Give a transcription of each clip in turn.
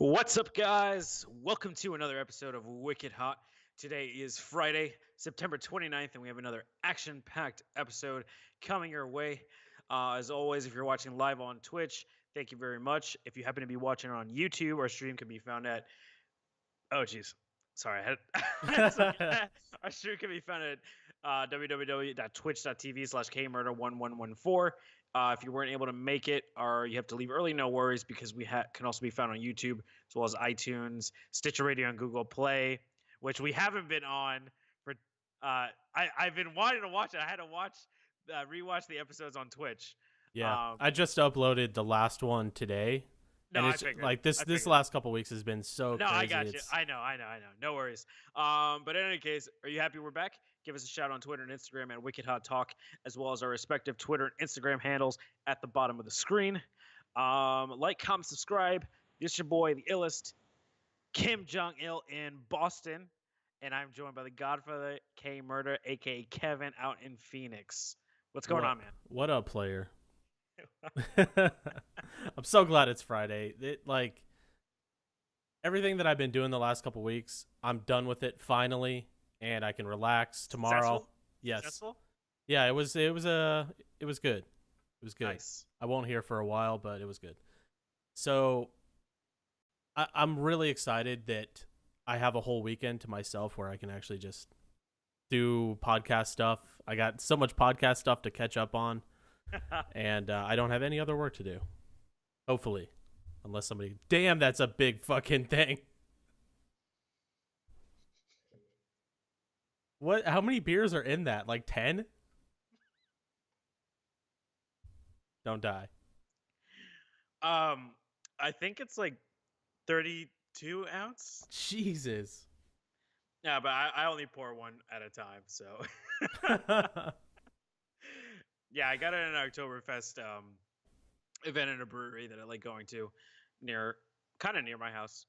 What's up, guys? Welcome to another episode of Wicked Hot. Today is Friday, September 29th, and we have another action-packed episode coming your way. As always, if you're watching live on Twitch, thank you very much. If you happen to be watching on YouTube, our stream can be found at... Oh, jeez. Sorry. Our stream can be found at www.twitch.tv/kmurder1114. If you weren't able to make it or you have to leave early, no worries, because we can also be found on YouTube as well as iTunes, Stitcher Radio, and Google Play, which we haven't been on for. I've been wanting to watch it. I had to rewatch the episodes on Twitch. Yeah, I just uploaded the last one today. No, and it's I figured. like this last couple weeks has been so No, crazy. I got you. I know. No worries. But in any case, are you happy we're back? Give us a shout on Twitter and Instagram at Wicked Hot Talk, as well as our respective Twitter and Instagram handles at the bottom of the screen. Like, comment, subscribe. This is your boy, the illest, Kim Jong-il in Boston. And I'm joined by the Godfather, K Murder, a.k.a. Kevin, out in Phoenix. What's going on, man? What up, player? I'm so glad it's Friday. Everything that I've been doing the last couple weeks, I'm done with it finally, and I can relax tomorrow. Successful? Yes. Successful? Yeah, it was good. It was good. Nice. I won't hear for a while, but it was good. So I'm really excited that I have a whole weekend to myself where I can actually just do podcast stuff. I got so much podcast stuff to catch up on. And I don't have any other work to do. Hopefully. Unless somebody... Damn, that's a big fucking thing. What? How many beers are in that? Like 10? Don't die. I think it's like 32 ounce. Jesus. Yeah, but I only pour one at a time, so... Yeah, I got it at an Oktoberfest event in a brewery that I like going to, kind of near my house.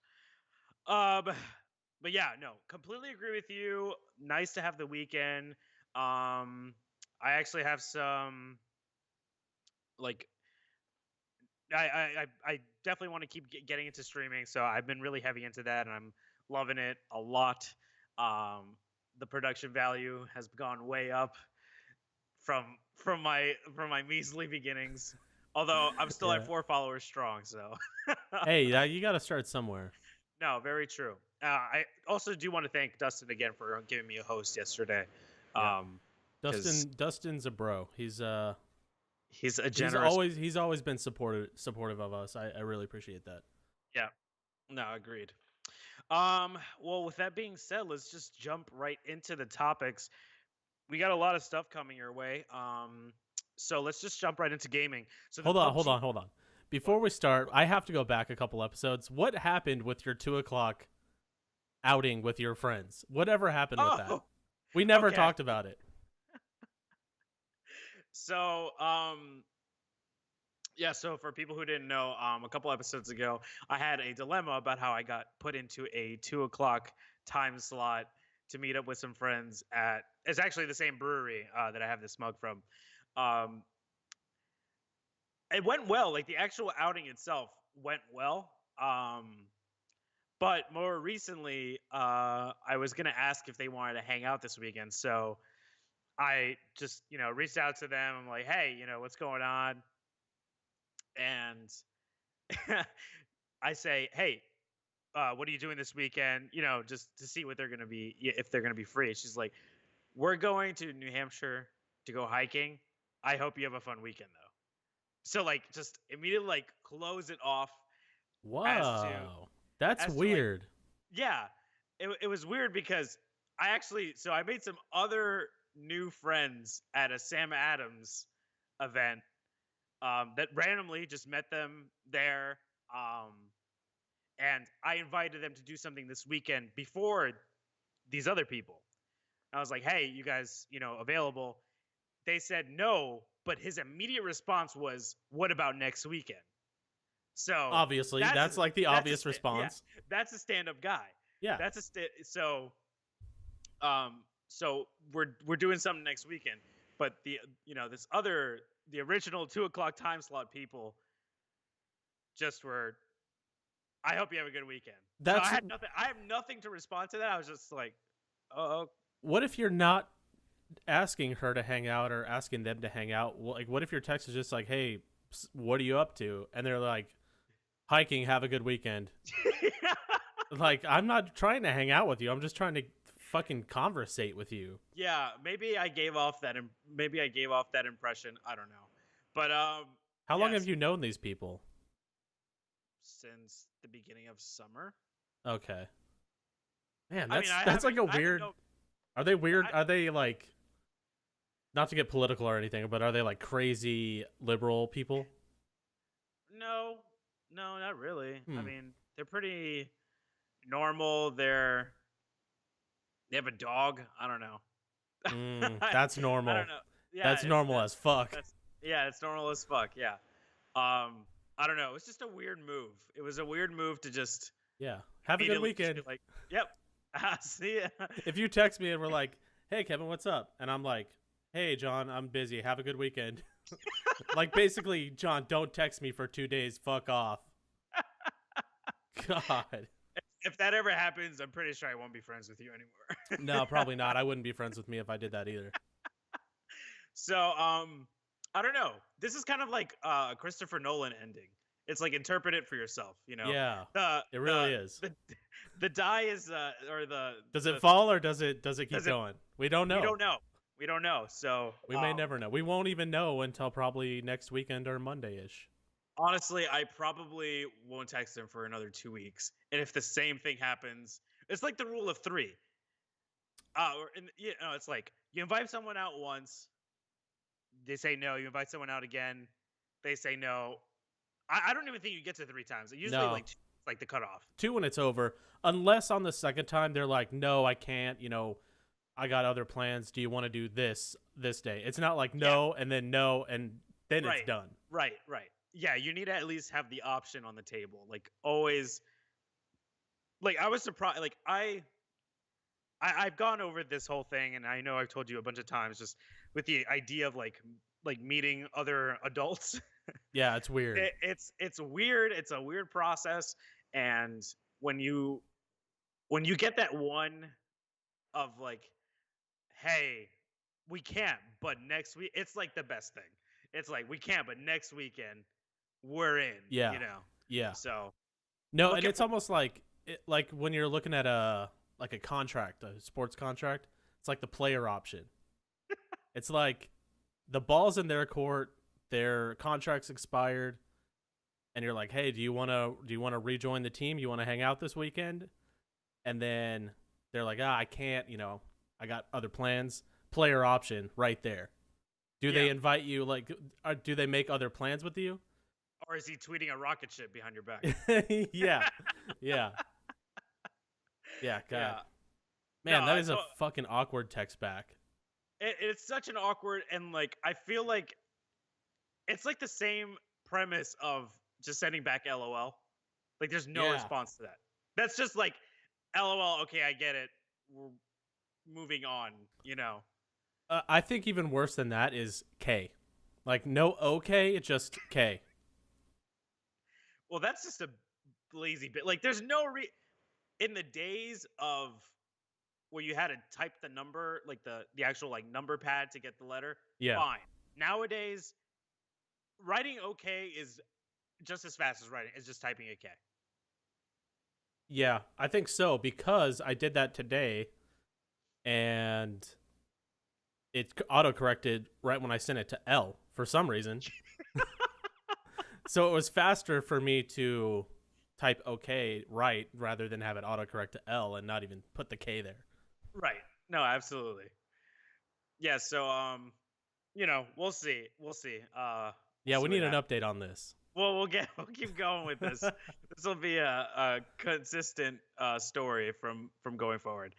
But yeah, no, completely agree with you. Nice to have the weekend. I actually have some, like, I definitely want to keep getting into streaming, so I've been really heavy into that, and I'm loving it a lot. The production value has gone way up from my measly beginnings, although I'm still at 4 followers strong. So hey, you got to start somewhere. No, very true. I also do want to thank Dustin again for giving me a host yesterday. Yeah. Dustin's a bro. He's a generous. He's always been supportive of us. I really appreciate that. Yeah. No, agreed. Well, with that being said, let's just jump right into the topics. We got a lot of stuff coming your way. So let's just jump right into gaming. So hold on. Before we start, I have to go back a couple episodes. What happened with your 2:00 outing with your friends? Whatever happened with that? We never talked about it. So, yeah, so for people who didn't know, a couple episodes ago, I had a dilemma about how I got put into a 2:00 time slot to meet up with some friends at... It's actually the same brewery that I have this mug from. It went well. Like, the actual outing itself went well. But more recently, I was going to ask if they wanted to hang out this weekend. So I just, reached out to them. I'm like, hey, what's going on? And I say, hey, what are you doing this weekend? Just to see what they're going to be, if they're going to be free. She's like, we're going to New Hampshire to go hiking. I hope you have a fun weekend, though. So, just immediately, close it off. Wow. That's weird. Yeah. It was weird because I made some other new friends at a Sam Adams event that randomly just met them there. And I invited them to do something this weekend before these other people. I was like, hey, you guys, available? They said no, but his immediate response was, what about next weekend? So obviously, that's like the obvious response. Yeah, that's a stand-up guy. Yeah. So we're doing something next weekend, but the original 2:00 time slot people just were I hope you have a good weekend. That's so I have nothing to respond to that. I was just like, oh, what if you're not asking her to hang out or asking them to hang out? Like, what if your text is just like, "Hey, what are you up to?" And they're like, "Hiking. Have a good weekend." Like, I'm not trying to hang out with you. I'm just trying to fucking conversate with you. Yeah, maybe I gave off that. Maybe I gave off that impression. I don't know, but How long yes, have you known these people? since the beginning of summer. Okay. Man, I mean, that's like a I haven't weird. known- Are they weird? Are they like, not to get political or anything, but are they like crazy liberal people? No, not really. I Hmm. mean, they're pretty normal. They have a dog. I don't know. That's I normal. don't know. Yeah, That's normal as fuck. It's normal as fuck. Yeah. I don't know. It's just a weird move. It was a weird move to just Yeah. Have a good immediately just weekend. be like, yep. See ya. If you text me and we're like, "Hey, Kevin, what's up?" And I'm like, "Hey, John, I'm busy. Have a good weekend." Like, basically, John, don't text me for 2 days. Fuck off. God. If that ever happens, I'm pretty sure I won't be friends with you anymore. No, probably not. I wouldn't be friends with me if I did that either. So, I don't know. This is kind of like a Christopher Nolan ending. It's like interpret it for yourself, you know. Yeah, The it really is. The die is or the Does it the- fall or does it keep does it- going? We don't know. We don't know. So We may never know. We won't even know until probably next weekend or Monday-ish. honestly, I probably won't text him for another 2 weeks. And if the same thing happens, it's like the rule of three. It's like you invite someone out once, they say no. You invite someone out again, they say no. I don't even think you get to 3 times. Usually, No. like two, it's like the cutoff. 2 when it's over, unless on the second time they're like, "No, I can't. I got other plans. Do you want to do this day?" It's not like no and then no and then Right. it's done. Right. Yeah, you need to at least have the option on the table. Like always. Like I was surprised. Like I've gone over this whole thing, and I know I've told you a bunch of times, just with the idea of like meeting other adults. Yeah, it's weird. It's weird. It's a weird process, and when you get that one of like, hey, we can't, but next week, it's like the best thing. It's like we can't, but next weekend we're in. Yeah. Yeah. So No, Look and at- it's almost like when you're looking at a contract, a sports contract, it's like the player option. It's like the ball's in their court, their contract's expired, and you're like, "Hey, do you want to rejoin the team? You want to hang out this weekend?" And then they're like, "I can't, I got other plans." Player option right there. Do they Yeah. invite you, like, do they make other plans with you? or is he tweeting a rocket ship behind your back? Yeah. Yeah. Yeah, God. Yeah. Man, No, that is a so- fucking awkward text back. It's such an awkward, and like I feel like it's like the same premise of just sending back LOL. Like there's no Yeah. response to that. That's just like LOL. Okay, I get it. We're moving on. I think even worse than that is K. Like, no okay, it's just K. Well, that's just a lazy bit. Like there's no in the days of where you had to type the number, like the actual like number pad to get the letter. Yeah. Fine. Nowadays, writing okay is just as fast as writing. It's just typing a K. Yeah, I think so, because I did that today, and it auto-corrected right when I sent it to L for some reason. So it was faster for me to type okay right rather than have it autocorrect to L and not even put the K there. Right. No, absolutely. Yeah, so we'll see. We'll see. Yeah, see we what need an happens. update on this. Well, we'll keep going with this. This will be a consistent story from going forward.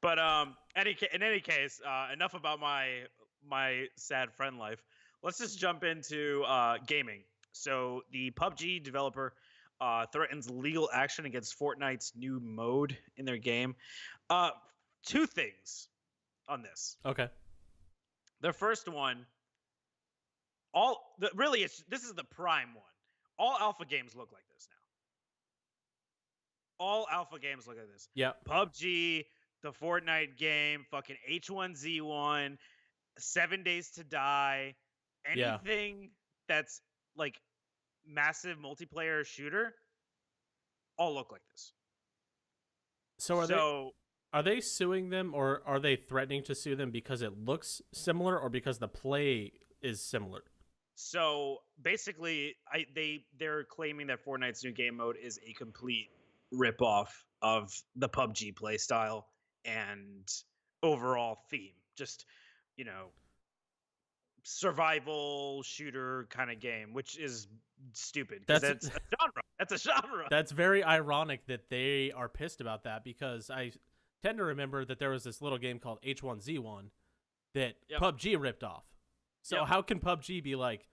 But in any case, enough about my sad friend life. Let's just jump into gaming. So the PUBG developer threatens legal action against Fortnite's new mode in their game. Two things on this. Okay. The first one, this is the prime one. All alpha games look like this now. all alpha games look like this. Yeah. PUBG, the Fortnite game, fucking H1Z1, 7 Days to Die, Yeah. anything that's like massive multiplayer shooter, all look like this. So are they suing them, or are they threatening to sue them because it looks similar, or because the play is similar? So basically, they're claiming that Fortnite's new game mode is a complete ripoff of the PUBG playstyle and overall theme. Just, you know, survival shooter kind of game, which is stupid because that's a genre. That's a genre. That's very ironic that they are pissed about that, because I tend to remember that there was this little game called H1Z1 that PUBG ripped off. So how can PUBG be like,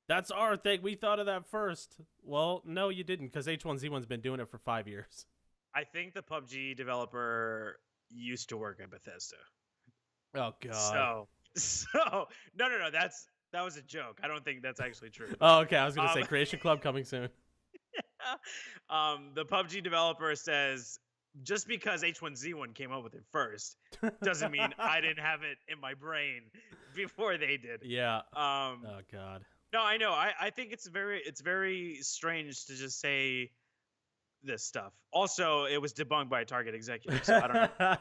that's our thing, we thought of that first? Well, no, you didn't, because H1Z1's been doing it for 5 years. I think the PUBG developer used to work at Bethesda. Oh god. So no, that was a joke. I don't think that's actually true. Oh, okay. I was gonna say Creation Club coming soon. The PUBG developer says, just because H1Z1 came up with it first doesn't mean I didn't have it in my brain before they did. Yeah. Oh god. No, I know. I think it's very strange to just say this stuff. Also, it was debunked by a Target executive, so I don't know.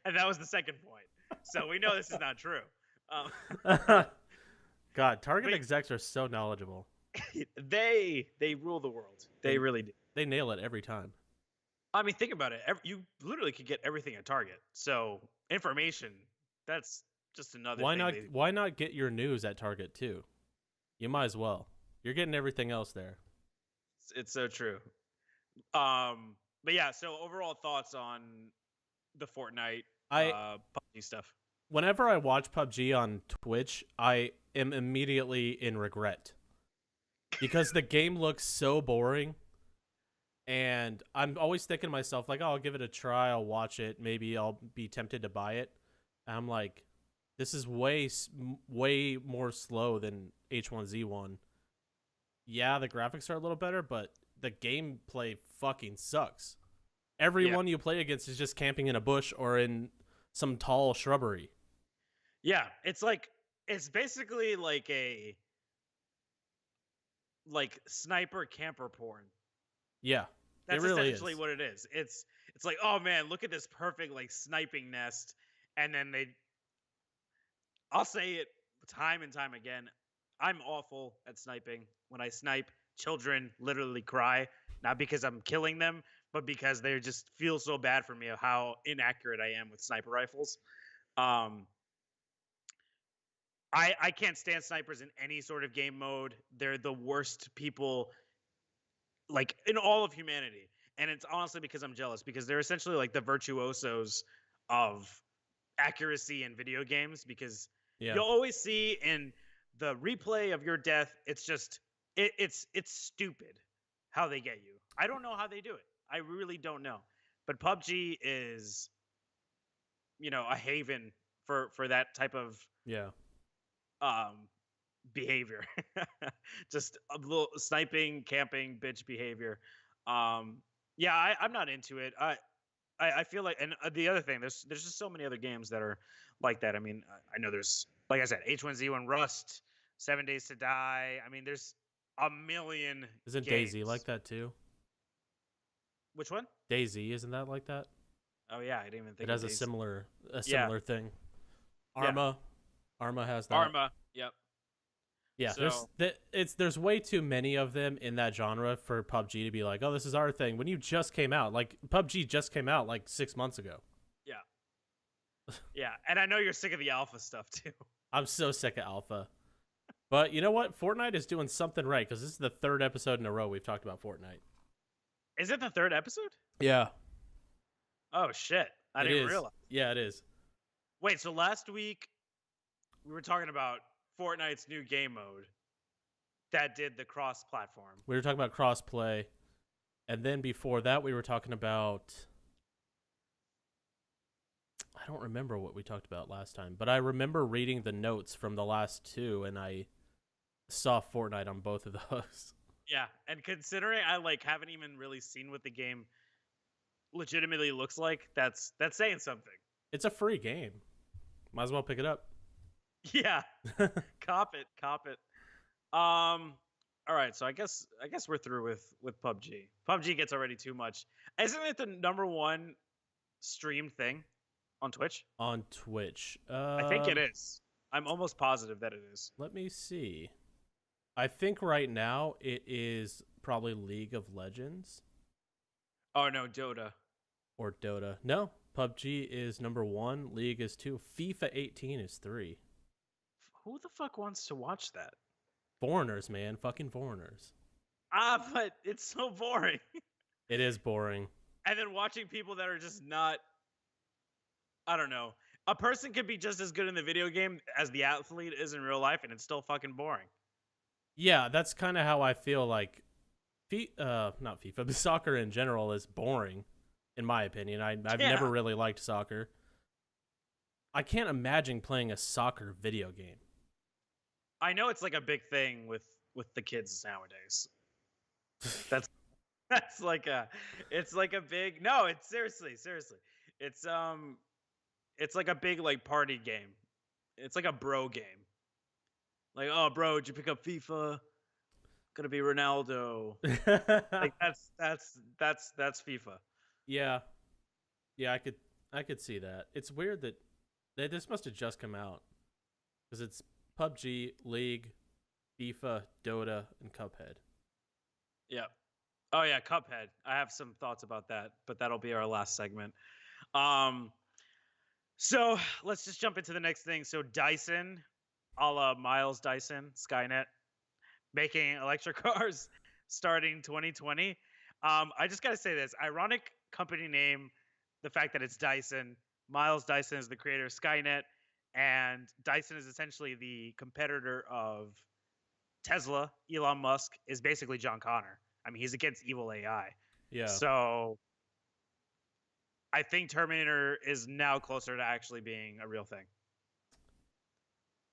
And that was the second point. So we know this is not true. God, Target execs are so knowledgeable. They rule the world. They really do. They nail it every time. I mean, think about it. You literally could get everything at Target. So information, that's just another thing. Why not get your news at Target too? You might as well. You're getting everything else there. It's so true. But yeah, so overall thoughts on the Fortnite PUBG stuff. Whenever I watch PUBG on Twitch, I am immediately in regret, because the game looks so boring, and I'm always thinking to myself, like, oh, I'll give it a try, I'll watch it, maybe I'll be tempted to buy it. And I'm like, this is way more slow than H1Z1. Yeah, the graphics are a little better, but the gameplay fucking sucks. Everyone you play against is just camping in a bush or in some tall shrubbery. Yeah, it's basically like a sniper camper porn. Yeah, that's really essentially what it is. It's like, oh man, look at this perfect sniping nest, and then I'll say it time and time again, I'm awful at sniping. When I snipe, children literally cry, not because I'm killing them, but because they just feel so bad for me of how inaccurate I am with sniper rifles. I can't stand snipers in any sort of game mode. They're the worst people, in all of humanity. And it's honestly because I'm jealous, because they're essentially like the virtuosos of accuracy in video games, because you'll always see in the replay of your death, it's just it's stupid how they get you. I don't know how they do it. I really don't know. But PUBG is, a haven for that type of behavior. Just a little sniping, camping, bitch behavior. I'm not into it. I feel like, and the other thing, there's just so many other games that are like that. I mean, I know there's, like I said, H1Z1, Rust, 7 Days to Die. I mean, there's a million. Isn't games. DayZ like that too? Which one? DayZ, isn't that like that? Oh yeah, I didn't even think it has a similar thing. Arma has that. Arma, yep. Yeah, so, there's way too many of them in that genre for PUBG to be like, oh, this is our thing. When you just came out, PUBG just came out 6 months ago. Yeah. Yeah, and I know you're sick of the alpha stuff too. I'm so sick of alpha. But you know what? Fortnite is doing something right, because this is the 3rd episode in a row we've talked about Fortnite. Is it the 3rd episode? Yeah. Oh shit! I didn't realize. Yeah, it is. Wait, so last week we were talking about Fortnite's new game mode that did the cross-platform. We were talking about cross-play, and then before that we were talking about, I don't remember what we talked about last time, but I remember reading the notes from the last two, and I saw Fortnite on both of those. Yeah, and considering I like haven't even really seen what the game legitimately looks like, that's saying something. It's a free game. Might as well pick it up. Yeah, cop it, cop it. All right, so I guess we're through with PUBG. PUBG gets already too much. Isn't it the #1 streamed thing on Twitch? On Twitch. I think it is. I'm almost positive that it is. Let me see. I think right now it is probably League of Legends. Oh no, Dota. Or Dota. No, PUBG is #1. League is 2. FIFA 18 is 3. Who the fuck wants to watch that? Foreigners, man. Fucking foreigners. But it's so boring. It is boring. And then watching people that are just not, I don't know. A person could be just as good in the video game as the athlete is in real life, and it's still fucking boring. Yeah, that's kind of how I feel like not FIFA, but soccer in general is boring, in my opinion. I've never really liked soccer. I can't imagine playing a soccer video game. I know it's like a big thing with the kids nowadays. That's like a big, no, it's seriously. It's like a big like party game. It's like a bro game. Like, oh bro, did you pick up FIFA? Gonna be Ronaldo. Like that's FIFA. Yeah. Yeah, I could see that. It's weird that this must have just come out. Because it's PUBG, League, FIFA, Dota, and Cuphead. Yeah. Oh yeah, Cuphead. I have some thoughts about that, but that'll be our last segment. So let's just jump into the next thing. So Dyson, a la Miles Dyson, Skynet, making electric cars starting 2020. I just gotta say this. Ironic company name, the fact that it's Dyson. Miles Dyson is the creator of Skynet, and Dyson is essentially the competitor of Tesla. Elon Musk is basically John Connor. I mean, he's against evil AI. Yeah. So I think Terminator is now closer to actually being a real thing.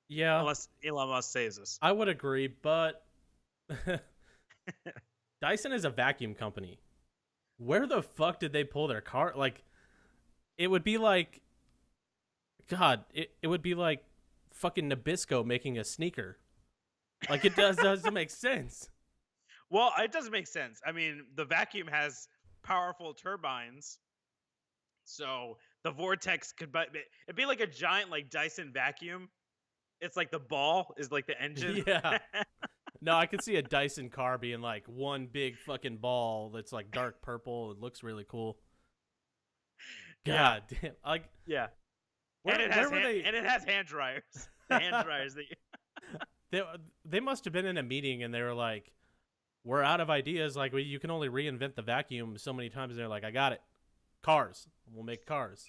Yeah. Unless Elon Musk saves us. I would agree, but Dyson is a vacuum company. Where the fuck did they pull their car? Like, it would be like, God, it would be like fucking Nabisco making a sneaker. Like, it doesn't make sense. Well, it doesn't make sense. I mean, the vacuum has powerful turbines. So the vortex it'd be like a giant like Dyson vacuum. It's like the ball is like the engine. Yeah. No, I could see a Dyson car being like one big fucking ball that's like dark purple. It looks really cool. God damn. Like, yeah. And it has hand dryers. The hand dryers that they must have been in a meeting and they were like, we're out of ideas. Like, you can only reinvent the vacuum so many times. And they're like, I got it. Cars. We'll make cars.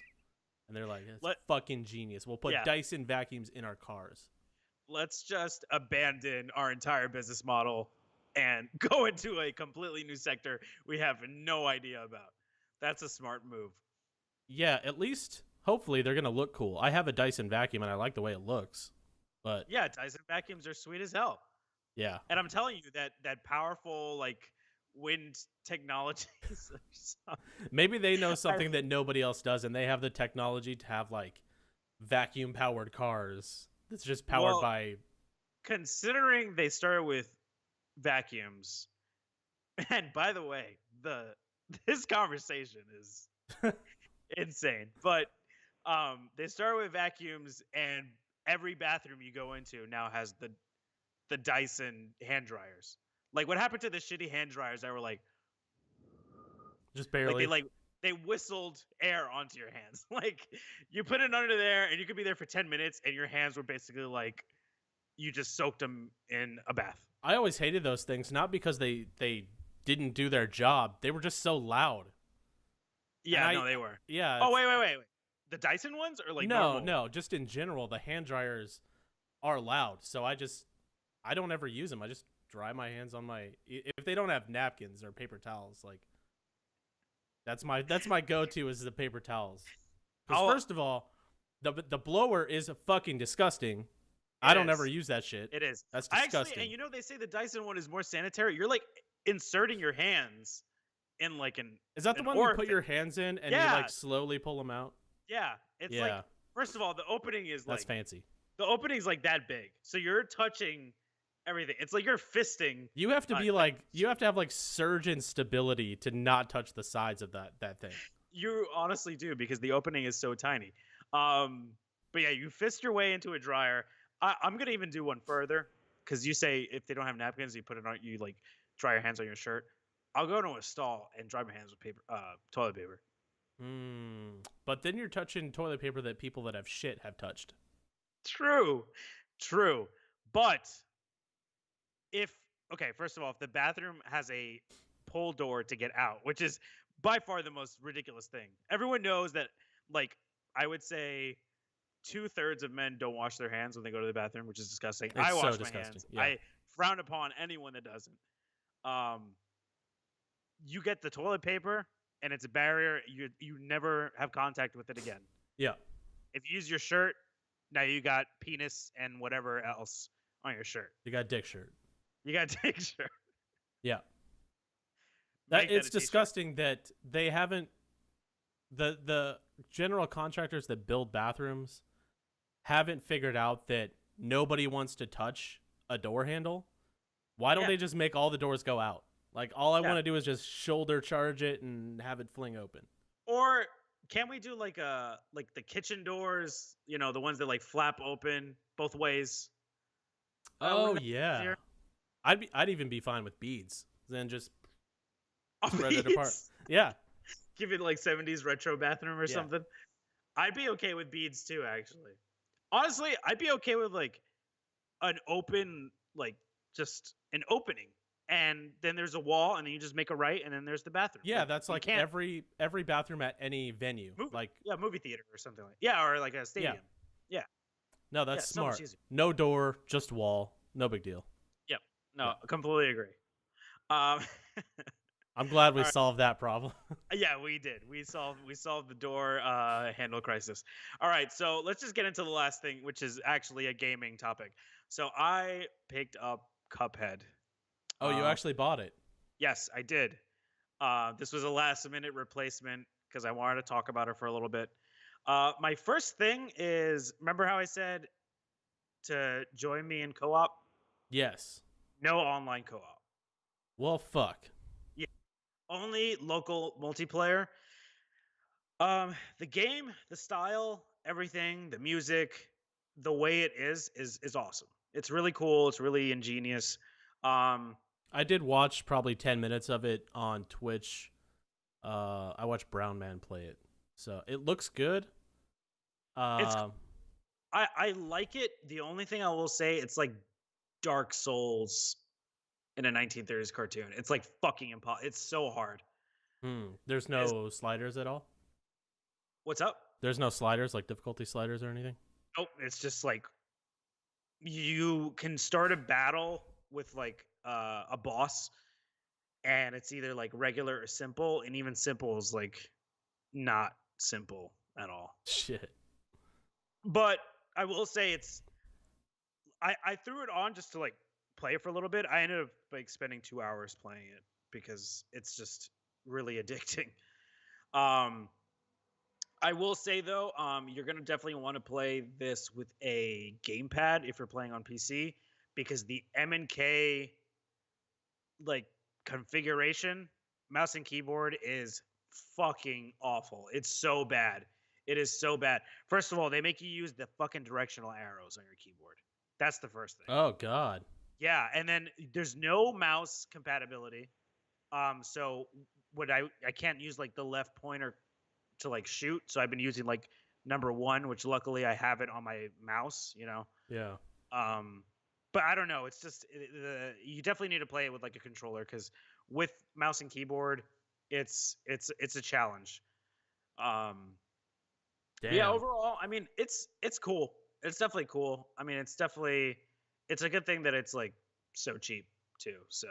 And they're like, that's fucking genius. We'll put Dyson vacuums in our cars. Let's just abandon our entire business model and go into a completely new sector we have no idea about. That's a smart move. Yeah, at least, hopefully, they're going to look cool. I have a Dyson vacuum, and I like the way it looks. But yeah, Dyson vacuums are sweet as hell. Yeah. And I'm telling you that powerful, like, wind technologies. Maybe they know something that nobody else does, and they have the technology to have, like, vacuum-powered cars. It's just powered by... Considering they started with vacuums, and by the way, this conversation is insane. But they started with vacuums, and every bathroom you go into now has the Dyson hand dryers. Like, what happened to the shitty hand dryers that were like... Just barely. They whistled air onto your hands. Like, you put it under there, and you could be there for 10 minutes, and your hands were basically like, you just soaked them in a bath. I always hated those things, not because they didn't do their job. They were just so loud. Yeah, no, they were. Yeah. Oh, wait. The Dyson ones? Or like normal? No, just in general, the hand dryers are loud. So I don't ever use them. I just dry my hands on if they don't have napkins or paper towels, like, that's my go-to is the paper towels. Because first of all, the blower is fucking disgusting. I don't ever use that shit. It is. That's disgusting. Actually, and you know they say the Dyson one is more sanitary. You're like inserting your hands in like an. Is that the one you put your hands in and you like slowly pull them out? Yeah, it's like first of all the opening is that's fancy. The opening's like that big, so you're touching everything. It's like you're fisting. You have to be like you have to have like surgeon stability to not touch the sides of that thing. You honestly do because the opening is so tiny. But yeah, you fist your way into a dryer. I'm gonna even do one further because you say if they don't have napkins, you put it on. You like dry your hands on your shirt. I'll go to a stall and dry my hands with toilet paper. But then you're touching toilet paper that people that have shit have touched. True. But first of all, if the bathroom has a pull door to get out, which is by far the most ridiculous thing. Everyone knows that, like, I would say 2/3 of men don't wash their hands when they go to the bathroom, which is disgusting. I wash my hands. Yeah. I frown upon anyone that doesn't. You get the toilet paper, and it's a barrier. You never have contact with it again. Yeah. If you use your shirt, now you got penis and whatever else on your shirt. You got dick shirt. Yeah. It's disgusting that they haven't the general contractors that build bathrooms haven't figured out that nobody wants to touch a door handle. Why don't they just make all the doors go out? Like all I want to do is just shoulder charge it and have it fling open. Or can we do like the kitchen doors, you know, the ones that like flap open both ways? Oh yeah. Easier? I'd even be fine with beads. Then just spread it apart. Yeah. Give it like 70s retro bathroom or something. I'd be okay with beads too, actually. Honestly, I'd be okay with like an open, like just an opening. And then there's a wall, and then you just make a right, and then there's the bathroom. Yeah, that's like every bathroom at any venue. Movie theater or something like that. Yeah, or like a stadium. Yeah. No, that's smart. No door, just wall. No big deal. Yep. No, completely agree. I'm glad we solved that problem. Yeah, we did. We solved the door handle crisis. All right, so let's just get into the last thing, which is actually a gaming topic. So I picked up Cuphead. Oh, you actually bought it? Yes, I did. This was a last-minute replacement because I wanted to talk about it for a little bit. My first thing is, remember how I said to join me in co-op? Yes. No online co-op. Well, fuck. Yeah. Only local multiplayer. The game, the style, everything, the music, the way it is awesome. It's really cool. It's really ingenious. I did watch probably 10 minutes of it on Twitch. I watched Brown Man play it. So it looks good. I like it. The only thing I will say, it's like Dark Souls in a 1930s cartoon. It's like fucking impossible. It's so hard. There's no sliders at all? What's up? There's no sliders, like difficulty sliders or anything? Nope. It's just like you can start a battle with like a boss, and it's either like regular or simple, and even simple is like not simple at all. Shit. But I will say I threw it on just to like play it for a little bit. I ended up like spending 2 hours playing it because it's just really addicting. I will say though, you're gonna definitely want to play this with a gamepad if you're playing on PC, because the M&K like configuration, mouse and keyboard, is fucking awful. It's so bad. It is so bad. First of all, they make you use the fucking directional arrows on your keyboard. That's the first thing. Oh god. Yeah, and then there's no mouse compatibility. So what I can't use like the left pointer to like shoot. So I've been using like number 1, which luckily I have it on my mouse, you know. Yeah. But I don't know. It's just you definitely need to play it with like a controller, because with mouse and keyboard, it's a challenge. Yeah. Overall, I mean, it's cool. It's definitely cool. I mean, it's a good thing that it's like so cheap too. So,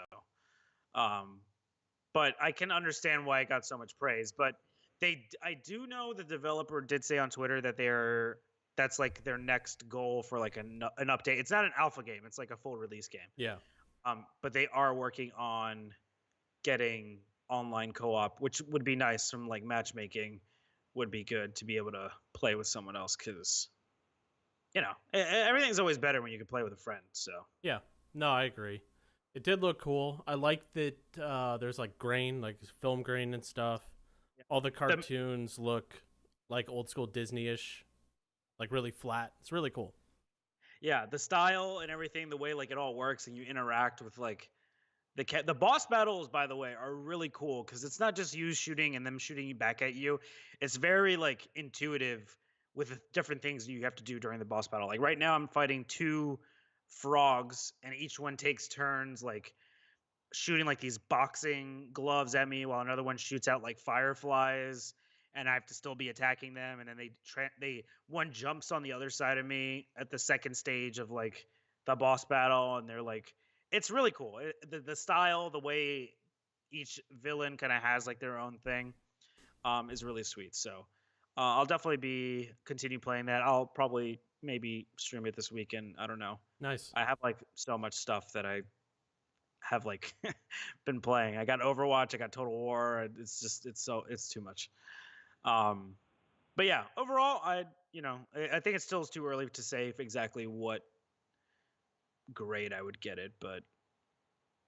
but I can understand why it got so much praise. But I do know the developer did say on Twitter that they're that's like their next goal for like an update. It's not an alpha game; it's like a full release game. Yeah. But they are working on getting online co-op, which would be nice. From like matchmaking, would be good to be able to play with someone else because everything's always better when you can play with a friend. So Yeah. No, I agree. It did look cool. I like that there's like grain, like film grain and stuff. yeah. All the cartoons look like old school Disney-ish, like really flat. It's really cool. Yeah, the style and everything, the way like it all works, and you interact with like the boss battles. By the way, are really cool because it's not just you shooting and them shooting back at you. It's very like intuitive with the different things you have to do during the boss battle. Like right now, I'm fighting 2 frogs, and each one takes turns like shooting like these boxing gloves at me, while another one shoots out like fireflies, and I have to still be attacking them. And then they one jumps on the other side of me at the second stage of like the boss battle, and they're like, it's really cool. The style, the way each villain kind of has like their own thing, is really sweet. So I'll definitely continue playing that. I'll probably maybe stream it this weekend. I don't know. Nice. I have like so much stuff that I have like been playing. I got Overwatch, I got Total War. It's too much. But yeah, overall, I think it still is too early to say exactly what grade I would get it, but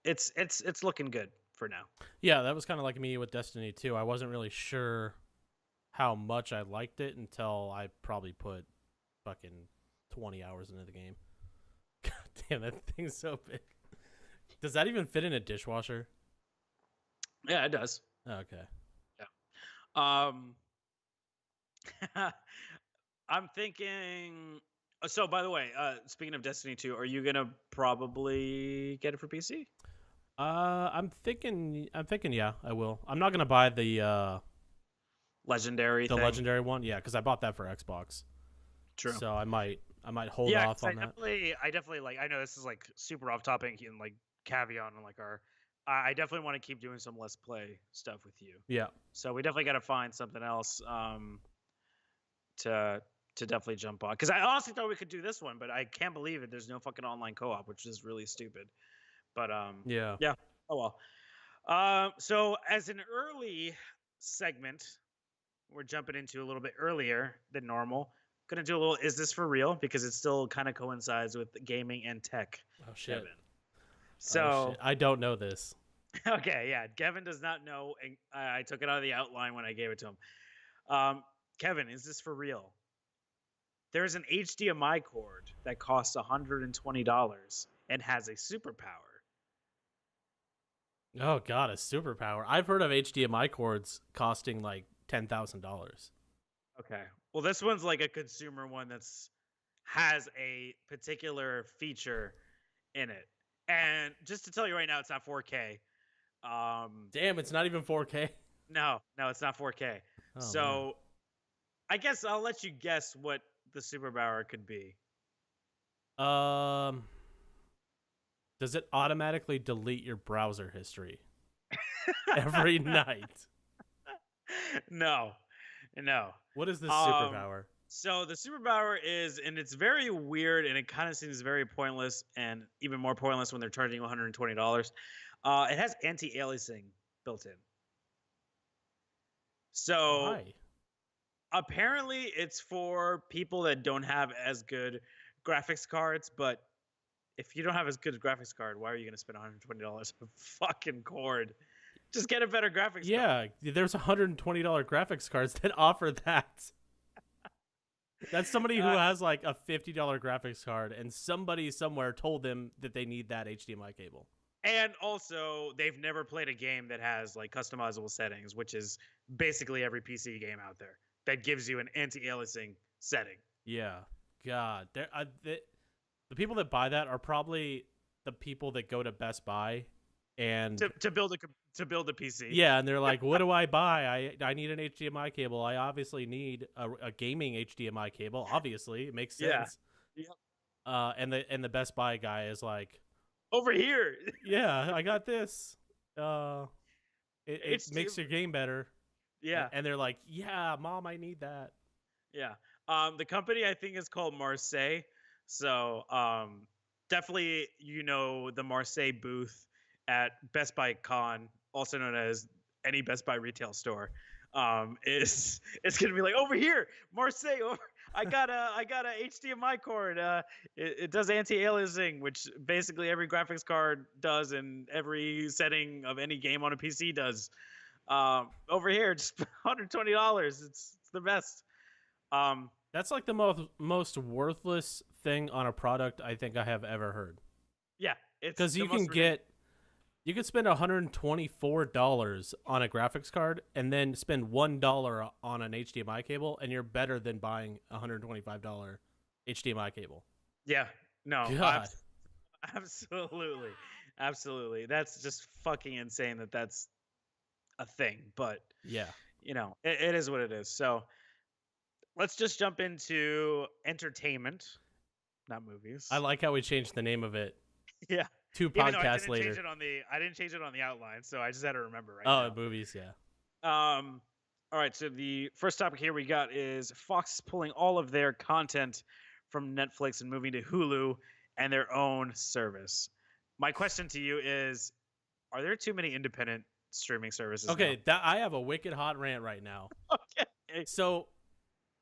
it's looking good for now. Yeah, that was kind of like me with Destiny 2. I wasn't really sure how much I liked it until I probably put fucking 20 hours into the game. God damn, that thing's so big. Does that even fit in a dishwasher? Yeah, it does. Okay. Yeah. I'm thinking. So, by the way, speaking of Destiny 2, are you gonna probably get it for PC? I'm thinking. Yeah, I will. I'm not gonna buy the legendary legendary one. Yeah, because I bought that for Xbox. True. So I might hold off on that. I definitely like. I know this is like super off topic and like caveat on like our. I definitely want to keep doing some Let's Play stuff with you. Yeah. So we definitely got to find something else to definitely jump on, because I honestly thought we could do this one, but I can't believe it. There's no fucking online co-op, which is really stupid. But yeah. Oh well. So as an early segment, we're jumping into a little bit earlier than normal. Gonna do a little "Is this for real?" because it still kind of coincides with gaming and tech. Oh shit. Kevin. So I don't know this. Okay, yeah, Kevin does not know. I took it out of the outline when I gave it to him. Kevin, is this for real? There's an HDMI cord that costs $120 and has a superpower. Oh god, a superpower. I've heard of HDMI cords costing like $10,000. Okay. Well, this one's like a consumer one has a particular feature in it. And just to tell you right now, it's not 4K. Damn, it's not even 4K. No, it's not 4K. Oh, so man. I guess I'll let you guess what the superpower could be. Does it automatically delete your browser history every night? No. What is this superpower? So the superpower is, and it's very weird, and it kind of seems very pointless, and even more pointless when they're charging $120. It has anti-aliasing built in. So Why? Apparently it's for people that don't have as good graphics cards, but if you don't have as good a graphics card, why are you going to spend $120 on a fucking cord? Just get a better graphics card. Yeah, there's $120 graphics cards that offer that. That's somebody who has like a $50 graphics card, and somebody somewhere told them that they need that HDMI cable. And also, they've never played a game that has like customizable settings, which is basically every PC game out there that gives you an anti-aliasing setting. Yeah, God, the people that buy that are probably the people that go to Best Buy and to build a PC. Yeah, and they're like, "What do I buy? I need an HDMI cable. I obviously need a gaming HDMI cable. Obviously, it makes sense." Yeah. And the Best Buy guy is like, over here. Yeah, I got this. It makes your game better. Yeah. And they're like, "Yeah, Mom, I need that." Yeah. The company I think is called Marseille. So definitely the Marseille booth at Best Buy Con, also known as any Best Buy retail store. Is it's gonna be like over here, Marseille. I got a HDMI cord. It does anti-aliasing, which basically every graphics card does, and every setting of any game on a PC does. Over here, just $120. It's the best. Um, That's like the most worthless thing on a product I think I have ever heard. yeah, it's Because the you can most ridiculous. you could spend $124 on a graphics card and then spend $1 on an HDMI cable, and you're better than buying a $125 HDMI cable. Yeah, no, God. absolutely, absolutely. That's just fucking insane that that's a thing. But Yeah. it is what it is. So let's just jump into entertainment, not movies. I like how we changed the name of it Yeah, 2 even though podcasts later. I didn't change it on the outline, so I just had to remember right Oh, now. movies, yeah. All right, so the first topic here we got is Fox is pulling all of their content from Netflix and moving to Hulu and their own service. My question to you is, are there too many independent streaming services Okay, I have a wicked hot rant right now. Okay. So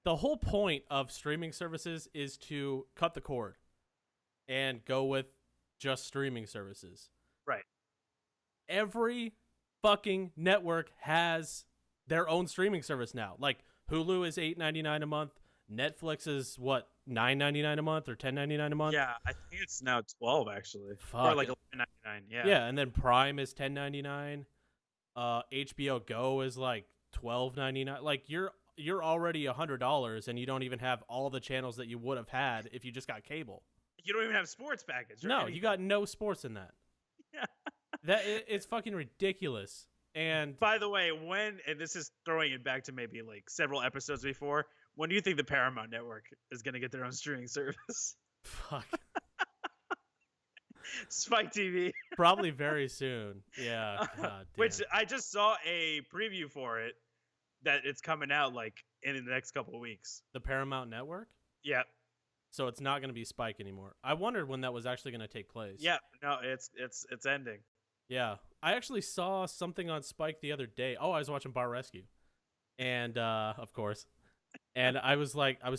the whole point of streaming services is to cut the cord and go with just streaming services. Right. Every fucking network has their own streaming service now. Like Hulu is $8.99 a month. Netflix is what, $9.99 a month or $10.99 a month? Yeah, I think it's now 12 actually. Fuck. Or like $11.99. Yeah. Yeah, and then Prime is $10.99. HBO Go is like $12.99. Like you're already $100 and you don't even have all the channels that you would have had if you just got cable. You don't even have sports package. Or No, anything. you got no sports in that. Yeah. It's fucking ridiculous. And By the way, and this is throwing it back to maybe like several episodes before, when do you think the Paramount Network is going to get their own streaming service? fuck. Spike TV. Probably very soon. Yeah. God damn. Which I just saw a preview for it that it's coming out like in the next couple of weeks. The Paramount Network? Yeah. So it's not going to be Spike anymore. I wondered when that was actually going to take place. Yeah. No, it's ending. Yeah. I actually saw something on Spike the other day. Oh, I was watching Bar Rescue. And of course. And I was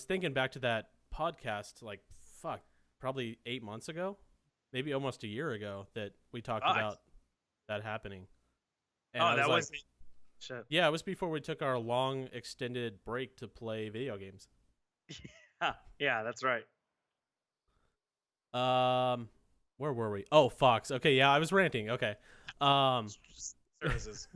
thinking back to that podcast like probably 8 months ago, maybe almost a year ago, that we talked about that happening. And that was shit. Yeah, it was before we took our long extended break to play video games. Yeah, that's right. Where were we? Oh, Fox. Okay, yeah, I was ranting. Okay. Services.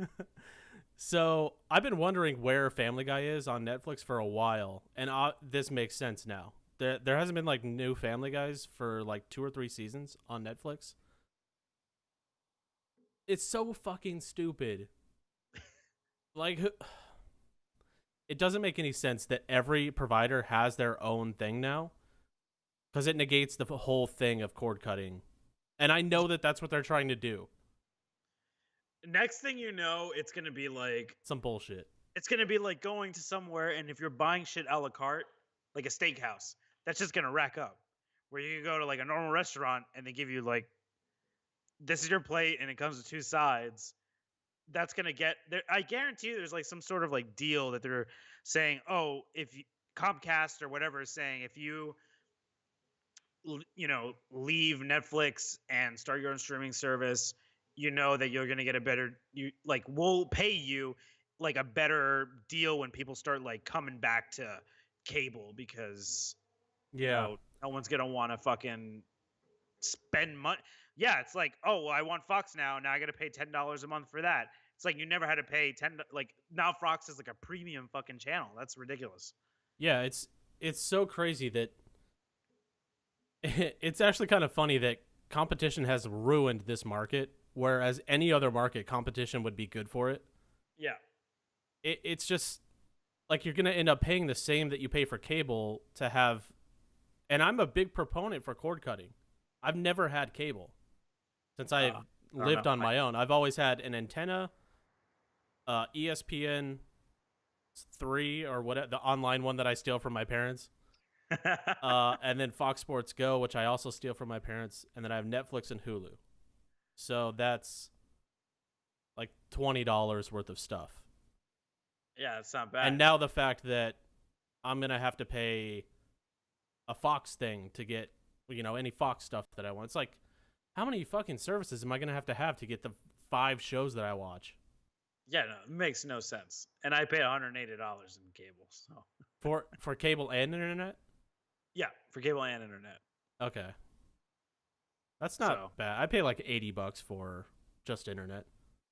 So I've been wondering where Family Guy is on Netflix for a while, and this makes sense now. There hasn't been like new Family Guys for like 2 or 3 seasons on Netflix. It's so fucking stupid. Like, it doesn't make any sense that every provider has their own thing now, because it negates the whole thing of cord cutting. And I know that that's what they're trying to do. Next thing you know, it's going to be like some bullshit. It's going to be like going to somewhere, and if you're buying shit a la carte, like a steakhouse, that's just going to rack up. Where you can go to like a normal restaurant and they give you like, this is your plate and it comes with 2 sides. That's going to get there. I guarantee you there's like some sort of like deal that they're saying, oh, if you, Comcast or whatever is saying, if you leave Netflix and start your own streaming service, that you're going to get a better, we'll pay you like a better deal when people start like coming back to cable, because no one's going to want to fucking spend money. Yeah, it's like, oh, well, I want Fox now I got to pay $10 a month for that. It's like you never had to pay now Fox is like a premium fucking channel. That's ridiculous. Yeah, it's so crazy that it's actually kind of funny that competition has ruined this market, whereas any other market, competition would be good for it. Yeah. It's just like you're going to end up paying the same that you pay for cable to have. And I'm a big proponent for cord cutting. I've never had cable since I've lived on my own. I've always had an antenna, ESPN, 3 or whatever, the online one that I steal from my parents. And then Fox Sports Go, which I also steal from my parents, and then I have Netflix and Hulu. So that's like $20 worth of stuff. Yeah, it's not bad. And now the fact that I'm gonna have to pay a Fox thing to get, any Fox stuff that I want. It's like, how many fucking services am I gonna have to get the 5 shows that I watch? Yeah, no, it makes no sense. And I pay $180 in cable. So for cable and internet? Yeah, for cable and internet. Okay. That's not bad. I pay like $80 for just internet.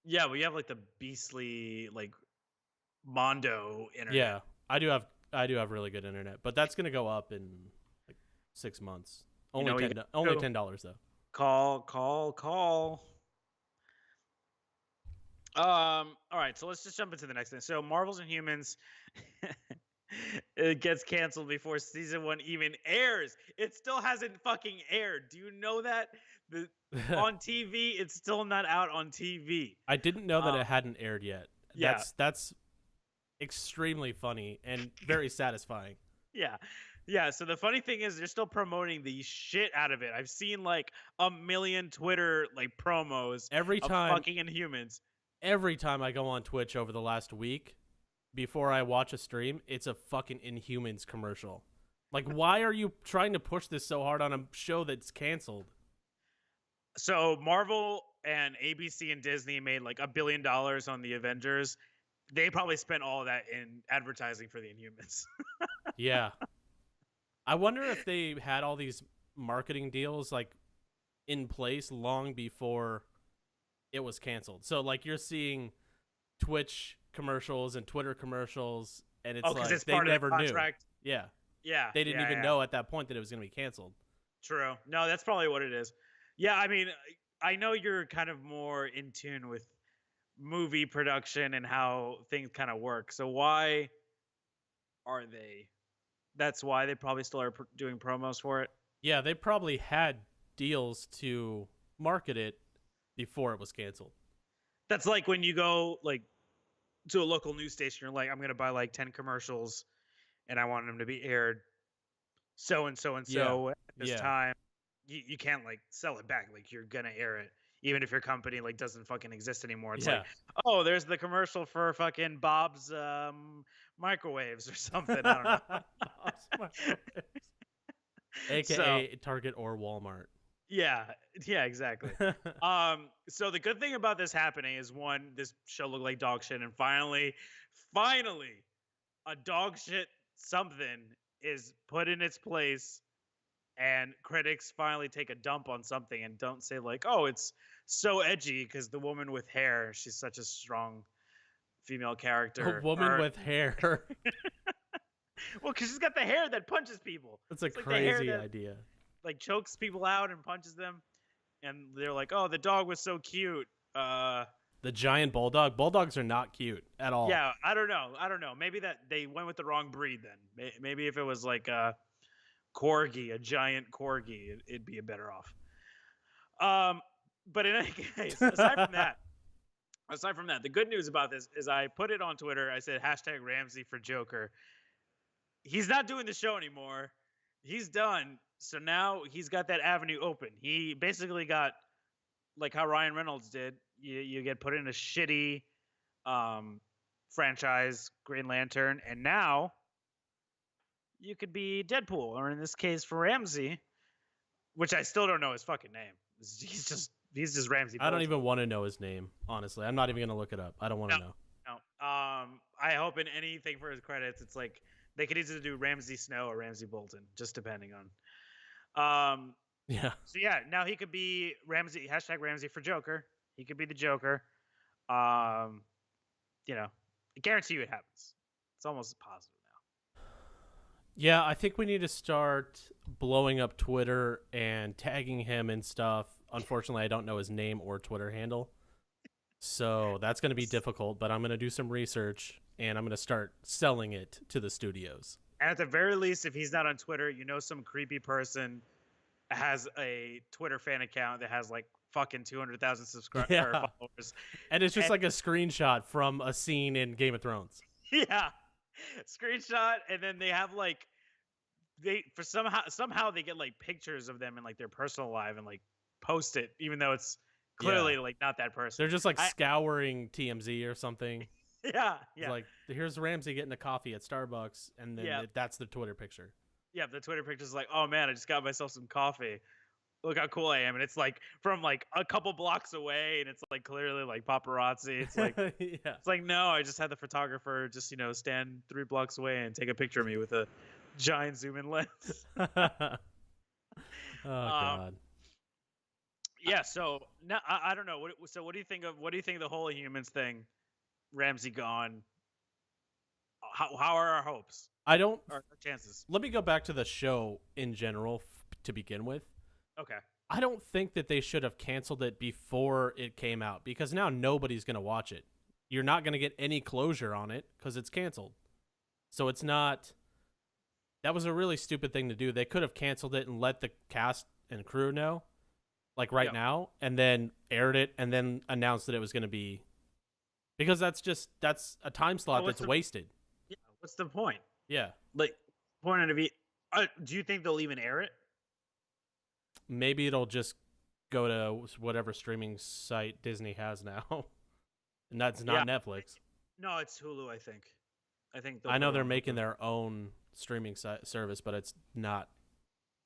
Yeah, we have like the beastly like Mondo internet. Yeah, I do have really good internet, but that's gonna go up in like 6 months. Only $10 though. Call. All right, so let's just jump into the next thing. So Marvel's Inhumans, it gets canceled before season 1 even airs. It still hasn't fucking aired. Do you know that? On TV, it's still not out on TV. I didn't know that it hadn't aired yet. Yeah. That's extremely funny and very satisfying. Yeah, so the funny thing is they're still promoting the shit out of it. I've seen like a million Twitter like promos every time of fucking Inhumans. Every time I go on Twitch over the last week, before I watch a stream, it's a fucking Inhumans commercial. Like, why are you trying to push this so hard on a show that's canceled? So Marvel and ABC and Disney made like $1 billion on the Avengers. They probably spent all of that in advertising for the Inhumans. Yeah. I wonder if they had all these marketing deals like in place long before it was canceled. So like you're seeing Twitch commercials and Twitter commercials, and it's like it's they part never of the contract. knew. Yeah. Yeah. They didn't even know at that point that it was going to be canceled. True. No, that's probably what it is. Yeah, I mean, I know you're kind of more in tune with movie production and how things kind of work. So why are they? That's why they probably still are doing promos for it. Yeah, they probably had deals to market it before it was canceled. That's like when you go like to a local news station, you're like, I'm going to buy like 10 commercials and I want them to be aired so and so at this time. You can't like sell it back. Like you're going to air it. Even if your company like doesn't fucking exist anymore. It's like, oh, there's the commercial for fucking Bob's microwaves or something. I don't know. AKA Target or Walmart. Yeah, exactly. So the good thing about this happening is, one, this show looked like dog shit, and finally, a dog shit something is put in its place, and critics finally take a dump on something and don't say like, oh, it's so edgy because the woman with hair, she's such a strong female character. A woman with hair. Well, because she's got the hair that punches people. That's a crazy idea. Like chokes people out and punches them, and they're like, "Oh, the dog was so cute." The giant bulldog. Bulldogs are not cute at all. Yeah, I don't know. Maybe that they went with the wrong breed then. Maybe if it was like a corgi, a giant corgi, it'd be better off. But in any case, aside from that, the good news about this is I put it on Twitter. I said #Ramsey for Joker. He's not doing the show anymore. He's done. So now he's got that avenue open. He basically got, like how Ryan Reynolds did, you get put in a shitty franchise, Green Lantern, and now you could be Deadpool, or in this case for Ramsey, which I still don't know his fucking name. He's just Ramsey. I don't even want to know his name, honestly. I'm not even going to look it up. I don't want to know. No. I hope in anything for his credits, it's like they could either do Ramsey Snow or Ramsey Bolton, just depending on. Yeah. So yeah, now he could be Ramsey. #Ramsey for Joker. He could be the Joker. I guarantee you it happens. It's almost positive now. Yeah, I think we need to start blowing up Twitter and tagging him and stuff. Unfortunately, I don't know his name or Twitter handle. So that's going to be difficult, but I'm going to do some research and I'm going to start selling it to the studios. And at the very least, if he's not on Twitter, some creepy person has a Twitter fan account that has like fucking 200,000 followers. And it's just like a screenshot from a scene in Game of Thrones. Yeah. screenshot, and then they have like they for somehow they get like pictures of them in like their personal life and like post it, even though it's Yeah. clearly like not that person. They're just like I scouring TMZ or something. yeah It's yeah like, here's Ramsey getting a coffee at Starbucks, and then yeah that's the Twitter picture. yeah. The Twitter picture's like, oh man, I just got myself some coffee. Look how cool I am, and it's like from like a couple blocks away, and it's like clearly like paparazzi. It's like Yeah. it's like no, I just had the photographer just stand 3 blocks away and take a picture of me with a giant zoom in lens. Oh Um, God. yeah, so now I don't know. So what do you think of the whole Inhumans thing? Ramsey gone. How are our hopes? I don't. Our chances? Let me go back to the show in general to begin with. Okay. I don't think that they should have canceled it before it came out, because now nobody's going to watch it. You're not going to get any closure on it because it's canceled. So it's not. That was a really stupid thing to do. They could have canceled it and let the cast and crew know, like right now, and then aired it and then announced that it was going to be. Because that's a time slot that's wasted. Yeah. What's the point? Yeah. Like, point to be. Do you think they'll even air it? Maybe it'll just go to whatever streaming site Disney has now. And that's not Netflix. No, it's Hulu, I think. I know they're making their own streaming service, but it's not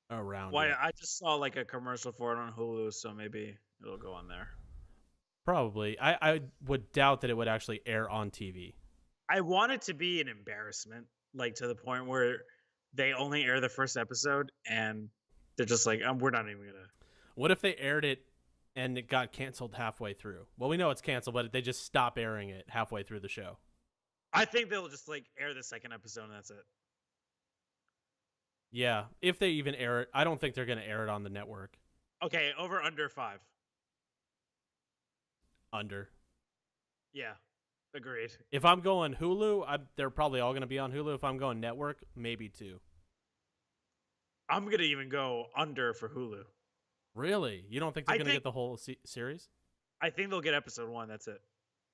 around Why? yet. I just saw like a commercial for it on Hulu, so maybe it'll go on there. Probably. I would doubt that it would actually air on TV. I want it to be an embarrassment, like to the point where they only air the first episode and they're just like, we're not even gonna. What if they aired it and it got canceled halfway through? Well, we know it's canceled, but they just stop airing it halfway through the show. I think they'll just like air the second episode and that's it. Yeah, if they even air it, I don't think they're gonna air it on the network. Okay, over under 5. Under. Yeah, agreed. If I'm going Hulu, they're probably all gonna be on Hulu. If I'm going network, maybe 2. I'm gonna even go under for Hulu. Really? You don't think they're going to get the whole series? I think they'll get episode 1. That's it.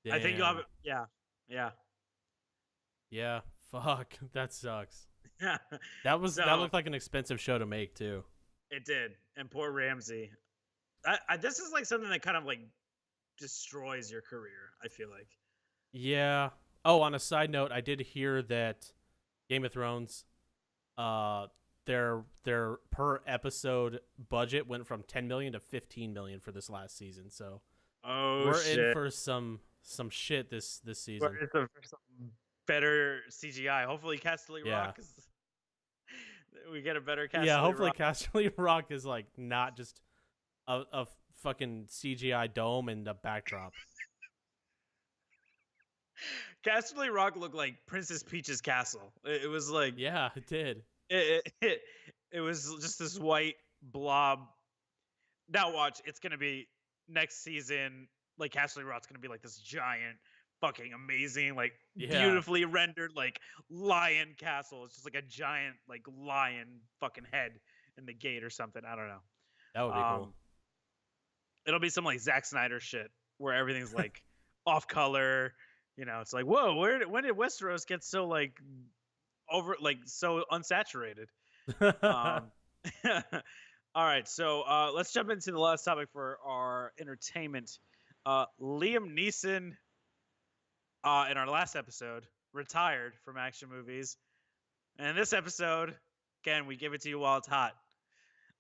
Damn. I think you'll have it. Yeah. Yeah. Yeah. Fuck. That sucks. Yeah. That looked like an expensive show to make too. It did. And poor Ramsey. This is like something that kind of like destroys your career, I feel like. Yeah. Oh, on a side note, I did hear that Game of Thrones, their per episode budget went from 10 million to 15 million for this last season. So we're in for some shit this season. We're in for some better CGI. Hopefully Casterly Rock is we get a better Casterly Rock. Yeah, hopefully Casterly Rock is like not just a fucking CGI dome and a backdrop. Casterly Rock looked like Princess Peach's castle. It was like yeah, it did. It was just this white blob. Now watch, it's gonna be next season. Like Casterly Rock's gonna be like this giant, fucking amazing, like beautifully rendered, like lion castle. It's just like a giant, like lion fucking head in the gate or something. I don't know. That would be cool. It'll be some like Zack Snyder shit where everything's like off color. You know, it's like, whoa, when did Westeros get so like so unsaturated? All right, so let's jump into the last topic for our entertainment. Liam Neeson, in our last episode, retired from action movies, and in this episode, again, we give it to you while it's hot.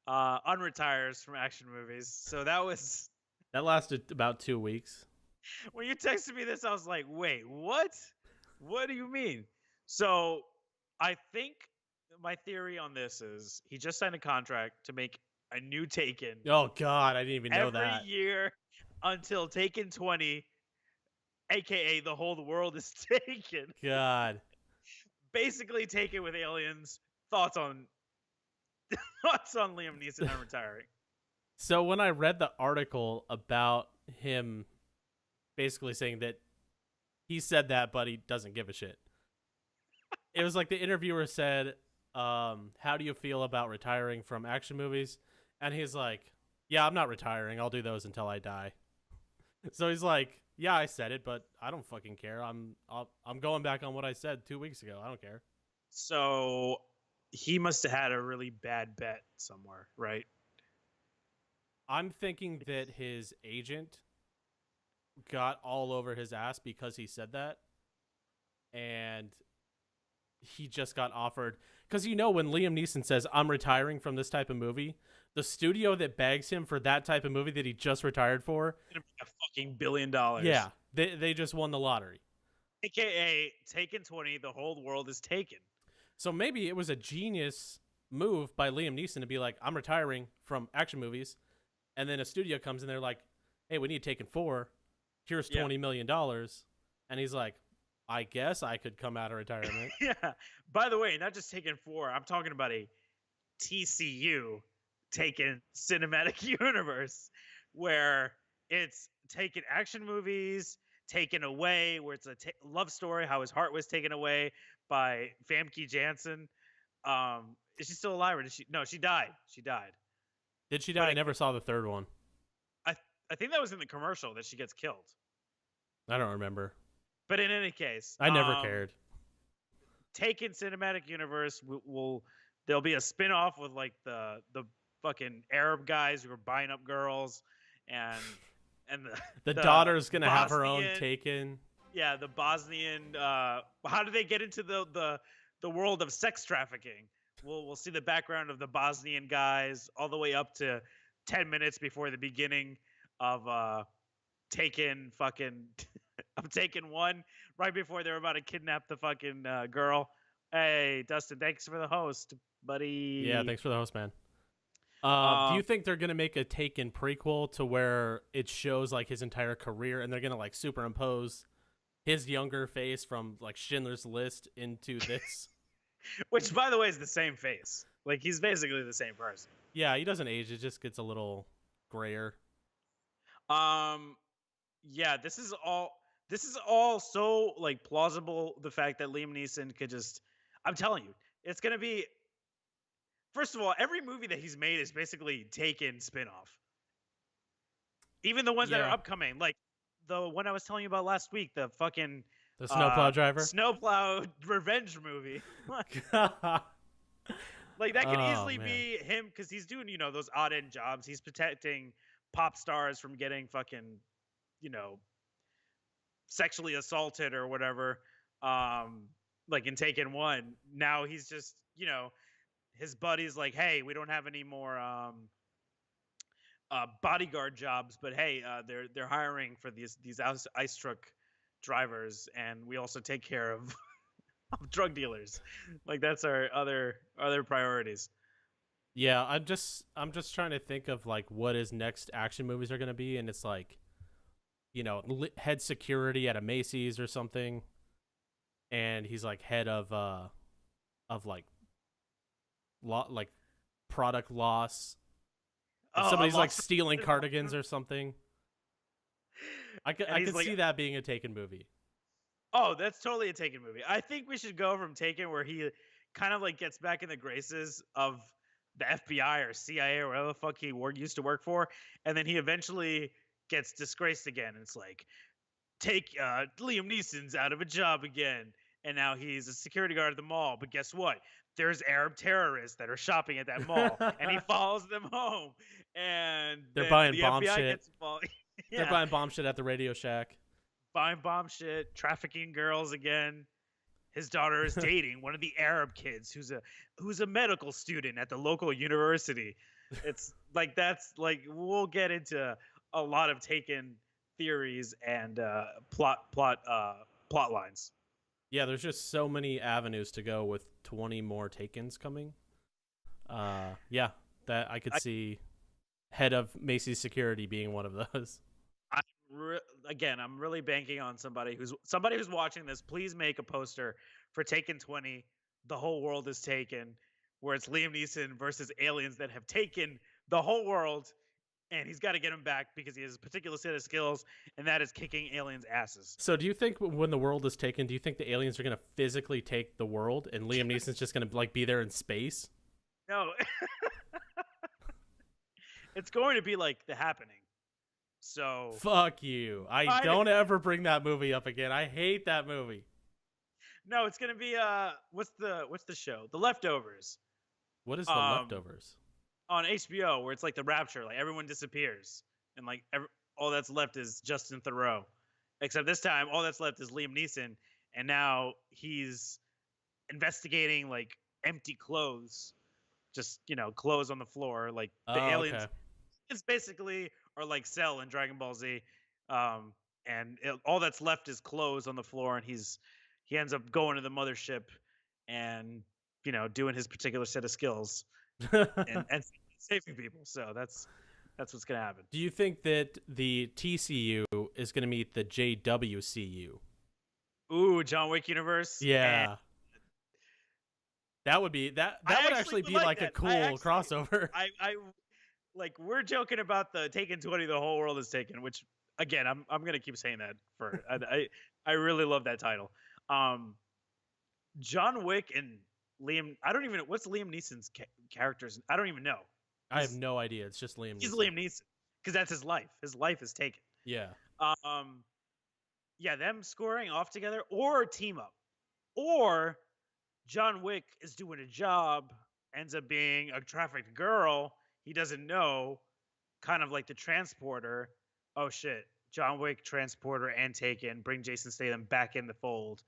Unretires from action movies. So that lasted about 2 weeks. When you texted me this, I was like, wait, what? What do you mean? So I think my theory on this is he just signed a contract to make a new Taken. Oh, God, I didn't even know that. Every year until Taken 20, a.k.a. the whole world is Taken. God. Basically Taken with aliens. Thoughts on Liam Neeson retiring? So when I read the article about him basically saying that he said that, but he doesn't give a shit. It was like the interviewer said, how do you feel about retiring from action movies? And he's like, yeah, I'm not retiring. I'll do those until I die. So he's like, Yeah, I said it, but I don't fucking care. I'm going back on what I said 2 weeks ago. I don't care. So he must have had a really bad bet somewhere, right? I'm thinking that his agent got all over his ass because he said that, and he just got offered. Because when Liam Neeson says, I'm retiring from this type of movie, the studio that bags him for that type of movie that he just retired for, Gonna be a fucking $1 billion. yeah, they just won the lottery. AKA Taken 20, the whole world is taken. So maybe it was a genius move by Liam Neeson to be like, I'm retiring from action movies. And then a studio comes and they're like, hey, we need Taken 4. Here's $20 million. And he's like, I guess I could come out of retirement. Yeah. By the way, not just Taken 4. I'm talking about a TCU, Taken Cinematic Universe, where it's taken action movies, taken away, where it's a love story, how his heart was taken away by Famke Janssen. Is she still alive or did she? No, she died. She died. Did she die? I never saw the third one. I think that was in the commercial that she gets killed. I don't remember. But in any case, I never cared. Taken Cinematic Universe there'll be a spin-off with like the fucking Arab guys who are buying up girls, and the daughter's gonna have her own Taken. Yeah, the Bosnian. How do they get into the world of sex trafficking? We'll see the background of the Bosnian guys all the way up to 10 minutes before the beginning of Taken fucking. I'm Taken 1 right before they're about to kidnap the fucking girl. Hey, Dustin, thanks for the host, buddy. Yeah, thanks for the host, man. Do you think they're gonna make a Taken prequel to where it shows like his entire career, and they're gonna like superimpose his younger face from like Schindler's List into this? Which, by the way, is the same face. Like, he's basically the same person. Yeah, he doesn't age. It just gets a little grayer. Yeah, this is all so like plausible. The fact that Liam Neeson could just, I'm telling you, it's gonna be. First of all, every movie that he's made is basically Taken spinoff. Even the ones that are upcoming, like the one I was telling you about last week, the fucking snowplow driver, snowplow revenge movie. Like that could easily be him, because he's doing those odd end jobs. He's protecting pop stars from getting fucking sexually assaulted or whatever. Like in Taken 1, now he's just his buddy's like, hey, we don't have any more bodyguard jobs, but hey, they're hiring for these ice truck drivers, and we also take care of drug dealers. Like, that's our other priorities. Yeah, I'm just trying to think of like what his next action movies are going to be, and it's like head security at a Macy's or something, and he's like head of like product loss. Somebody's like stealing cardigans or something. I could see that being a Taken movie. Oh, that's totally a Taken movie. I think we should go from Taken, where he kind of like gets back in the graces of the FBI or CIA or whatever the fuck he used to work for, and then he eventually gets disgraced again. And it's like, take Liam Neeson's out of a job again, and now he's a security guard at the mall. But guess what? There's Arab terrorists that are shopping at that mall, and he follows them home. And they're buying the bomb FBI shit. Gets involved. Yeah. They're buying bomb shit at the Radio Shack. Buying bomb shit, trafficking girls again. His daughter is dating one of the Arab kids who's a medical student at the local university. It's like, that's like, we'll get into a lot of Taken theories and plot lines. Yeah, there's just so many avenues to go with 20 more Takens coming. Yeah, that I could see head of Macy's security being one of those. I'm really banking on somebody who's watching this. Please make a poster for Taken 20. The whole world is taken, where it's Liam Neeson versus aliens that have taken the whole world, and he's got to get them back because he has a particular set of skills, and that is kicking aliens' asses. So do you think when the world is taken, do you think the aliens are going to physically take the world, and Liam Neeson's just going to like be there in space? No. It's going to be like The Happening. So Fuck you. I don't ever bring that movie up again. I hate that movie. no, it's gonna be what's the show? The Leftovers. What is The Leftovers? On HBO, where it's like the Rapture, like everyone disappears, and like all that's left is Justin Theroux. Except this time, all that's left is Liam Neeson, and now he's investigating like empty clothes, just clothes on the floor, like the aliens. Okay. It's basically are like Cell in Dragon Ball Z, and all that's left is clothes on the floor, and he ends up going to the mothership, and doing his particular set of skills and saving people. So that's what's gonna happen. Do you think that the TCU is going to meet the JWCU? Ooh, John Wick universe. Yeah. That would be that would actually be like a cool crossover. I like, we're joking about the Taken 20, the whole world is taken, which again, I'm gonna keep saying that for I really love that title. John Wick and Liam, I don't even know what's Liam Neeson's characters. I don't even know. I have no idea. It's just Liam Neeson. He's Liam Neeson because that's his life. His life is taken. Yeah. Yeah, them scoring off together or team up, or John Wick is doing a job, ends up being a trafficked girl. He doesn't know, kind of like the Transporter. Oh shit, John Wick, Transporter, and Taken. Bring Jason Statham back in the fold.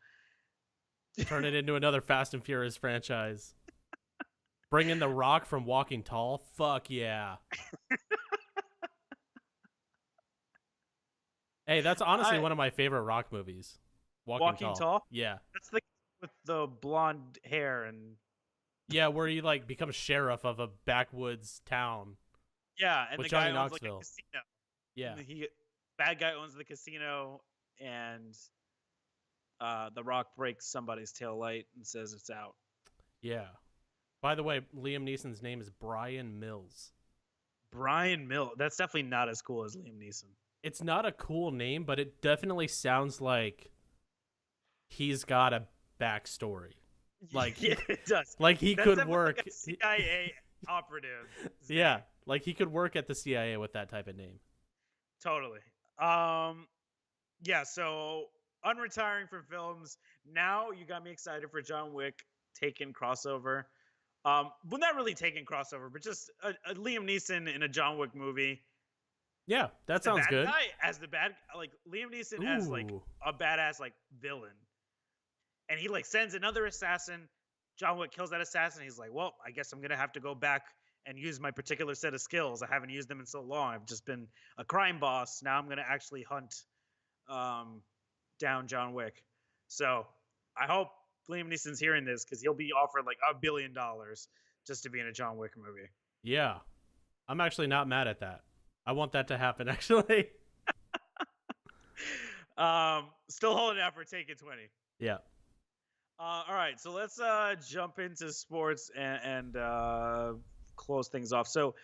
Turn it into another Fast and Furious franchise. Bring in The Rock from Walking Tall. Fuck yeah. Hey, that's honestly one of my favorite Rock movies. Walking Tall? Yeah. That's the with the blonde hair and... Yeah, where he like becomes sheriff of a backwoods town. Yeah, and with the Johnny guy owns Knoxville. like a casino. Yeah. Bad guy owns the casino, and The Rock breaks somebody's tail light and says it's out. Yeah. By the way, Liam Neeson's name is Brian Mills. Brian Mills. That's definitely not as cool as Liam Neeson. It's not a cool name, but it definitely sounds like he's got a backstory. Like yeah, it does. Like he That's could work. like a CIA operative. Yeah, like he could work at the CIA with that type of name. Totally. Yeah. So unretiring from films. Now you got me excited for John Wick Taken crossover. Well, not really Taken crossover, but just a Liam Neeson in a John Wick movie. Yeah, that sounds good. Guy as the bad, like Liam Neeson as like a badass like villain, and he like sends another assassin. John Wick kills that assassin. He's like, well, I guess I'm gonna have to go back and use my particular set of skills. I haven't used them in so long. I've just been a crime boss. Now I'm gonna actually hunt down John Wick. So I hope Liam Neeson's hearing this because he'll be offered like $1 billion just to be in a John Wick movie. Yeah, I'm actually not mad at that. I want that to happen, actually. Still holding out for Taken 20. Yeah. All right, so let's jump into sports and close things off. So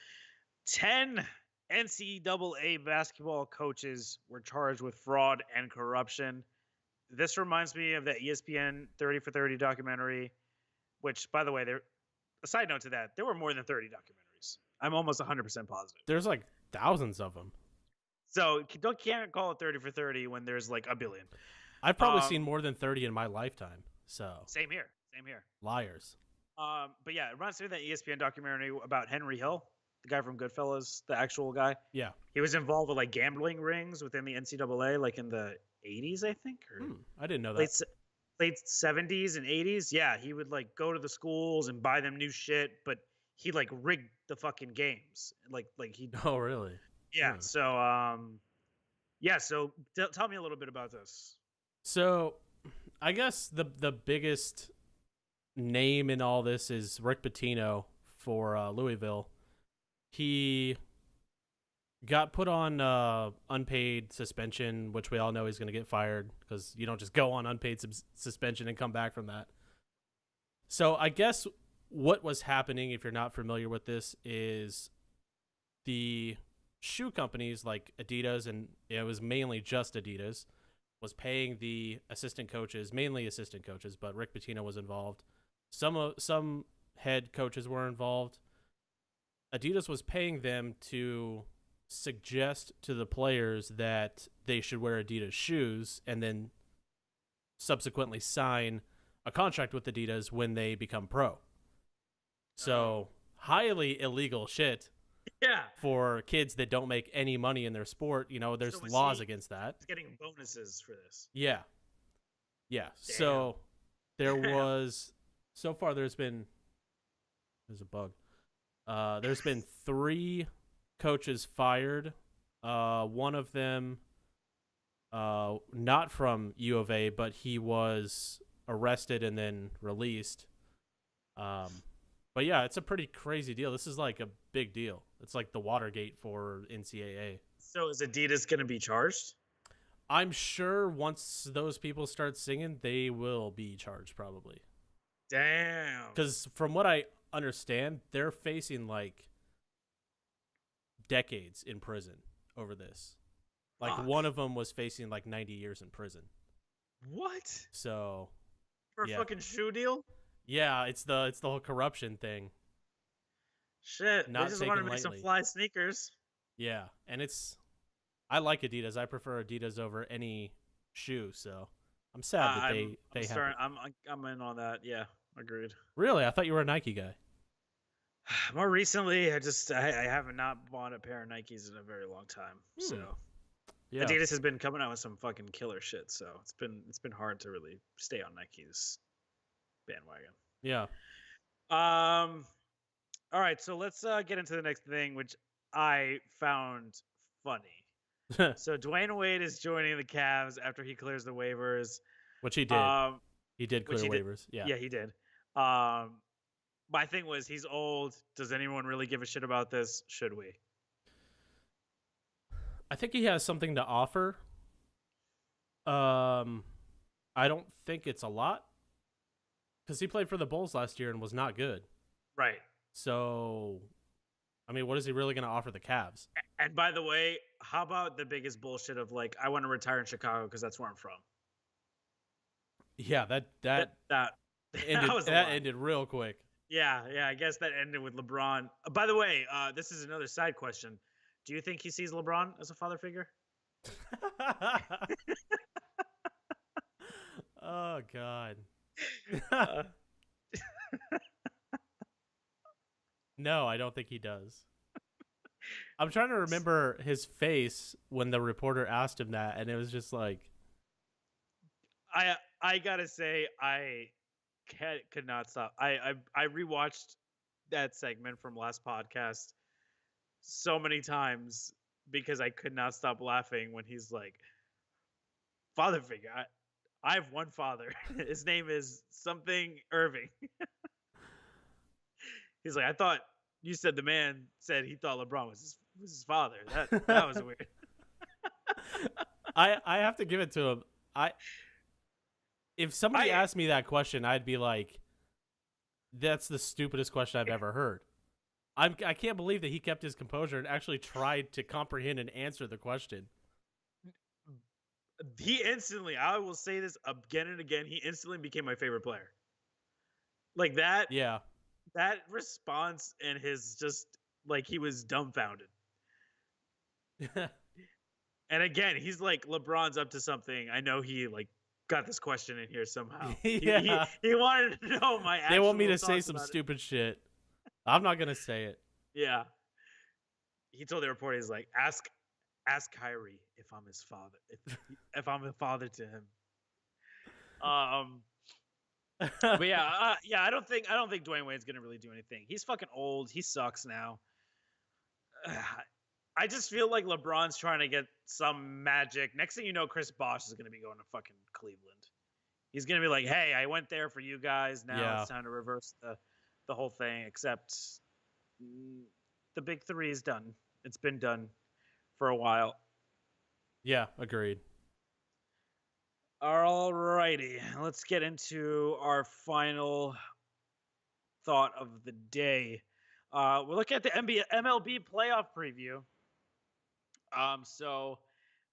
10 NCAA basketball coaches were charged with fraud and corruption. This reminds me of that ESPN 30 for 30 documentary, which, by the way, a side note to that, there were more than 30 documentaries. I'm almost 100% positive. There's like thousands of them. So can't call it 30 for 30 when there's like 1 billion. I've probably seen more than 30 in my lifetime. So same here. Liars. But yeah, it reminds me of that ESPN documentary about Henry Hill, the guy from Goodfellas, the actual guy. Yeah. He was involved with like gambling rings within the NCAA, like in the 80s, I think. Or I didn't know that. Late 70s and 80s. Yeah, he would like go to the schools and buy them new shit, but he like rigged the fucking games. Like he. Oh, really? Yeah. So So tell me a little bit about this. So, I guess the biggest name in all this is Rick Pitino for Louisville. He got put on unpaid suspension, which we all know he's going to get fired because you don't just go on unpaid suspension and come back from that. So I guess what was happening, if you're not familiar with this, is the shoe companies like Adidas, and it was mainly just Adidas, was paying the assistant coaches, mainly assistant coaches, but Rick Pitino was involved. Some head coaches were involved. Adidas was paying them to suggest to the players that they should wear Adidas shoes and then subsequently sign a contract with Adidas when they become pro. So highly illegal shit. Yeah. For kids that don't make any money in their sport, there's laws against that. He's getting bonuses for this. Yeah. Yeah. Damn. So there was so far there's a bug. There's been 3 coaches fired. One of them not from U of A, but he was arrested and then released. But yeah, it's a pretty crazy deal. This is like a big deal. It's like the Watergate for NCAA. So is Adidas going to be charged? I'm sure once those people start singing, they will be charged probably. Damn. Because from what I understand, they're facing like decades in prison over this. Like one of them was facing like 90 years in prison. What? So for a fucking shoe deal? Yeah, it's the whole corruption thing. Shit, they just wanted to make some fly sneakers. Yeah, and I like Adidas. I prefer Adidas over any shoe, so I'm sad that they have. I'm in on that. Yeah, agreed. Really, I thought you were a Nike guy. More recently, I have not bought a pair of Nikes in a very long time. So yeah. Adidas has been coming out with some fucking killer shit. So it's been hard to really stay on Nike's bandwagon. Yeah. All right, so let's get into the next thing, which I found funny. So Dwayne Wade is joining the Cavs after he clears the waivers, which he did. He did clear waivers. Yeah. Yeah, he did. My thing was, he's old. Does anyone really give a shit about this? Should we? I think he has something to offer. I don't think it's a lot because he played for the Bulls last year and was not good. Right. So, I mean, what is he really going to offer the Cavs? And by the way, how about the biggest bullshit of like, I want to retire in Chicago because that's where I'm from. Yeah, that ended real quick. Yeah, I guess that ended with LeBron. By the way, this is another side question. Do you think he sees LeBron as a father figure? Oh, God. No, I don't think he does. I'm trying to remember his face when the reporter asked him that, and it was just like... I gotta say, I could not stop. I rewatched that segment from last podcast so many times because I could not stop laughing when he's like, father figure. I have one father. His name is something Irving. He's like, I thought you said the man said he thought LeBron was his father. That was weird. I have to give it to him. If somebody asked me that question, I'd be like, that's the stupidest question I've ever heard. I can't believe that he kept his composure and actually tried to comprehend and answer the question. He instantly, I will say this again and again, he instantly became my favorite player. Like that. Yeah. That response and his just like he was dumbfounded. And again, he's like, LeBron's up to something. I know he like got this question in here somehow. Yeah. He wanted to know my actual They want me to say some stupid shit. I'm not going to say it. Yeah. He told the reporter, he's like, ask Kyrie if I'm his father. If I'm a father to him. But yeah, I don't think Dwayne Wade's gonna really do anything. He's fucking old. He sucks now. I just feel like LeBron's trying to get some magic. Next thing you know, Chris Bosh is gonna be going to fucking Cleveland. He's gonna be like, "Hey, I went there for you guys. Now it's time to reverse the whole thing." Except the big three is done. It's been done for a while. Yeah, agreed. Alrighty, let's get into our final thought of the day. We're looking at the MLB playoff preview. So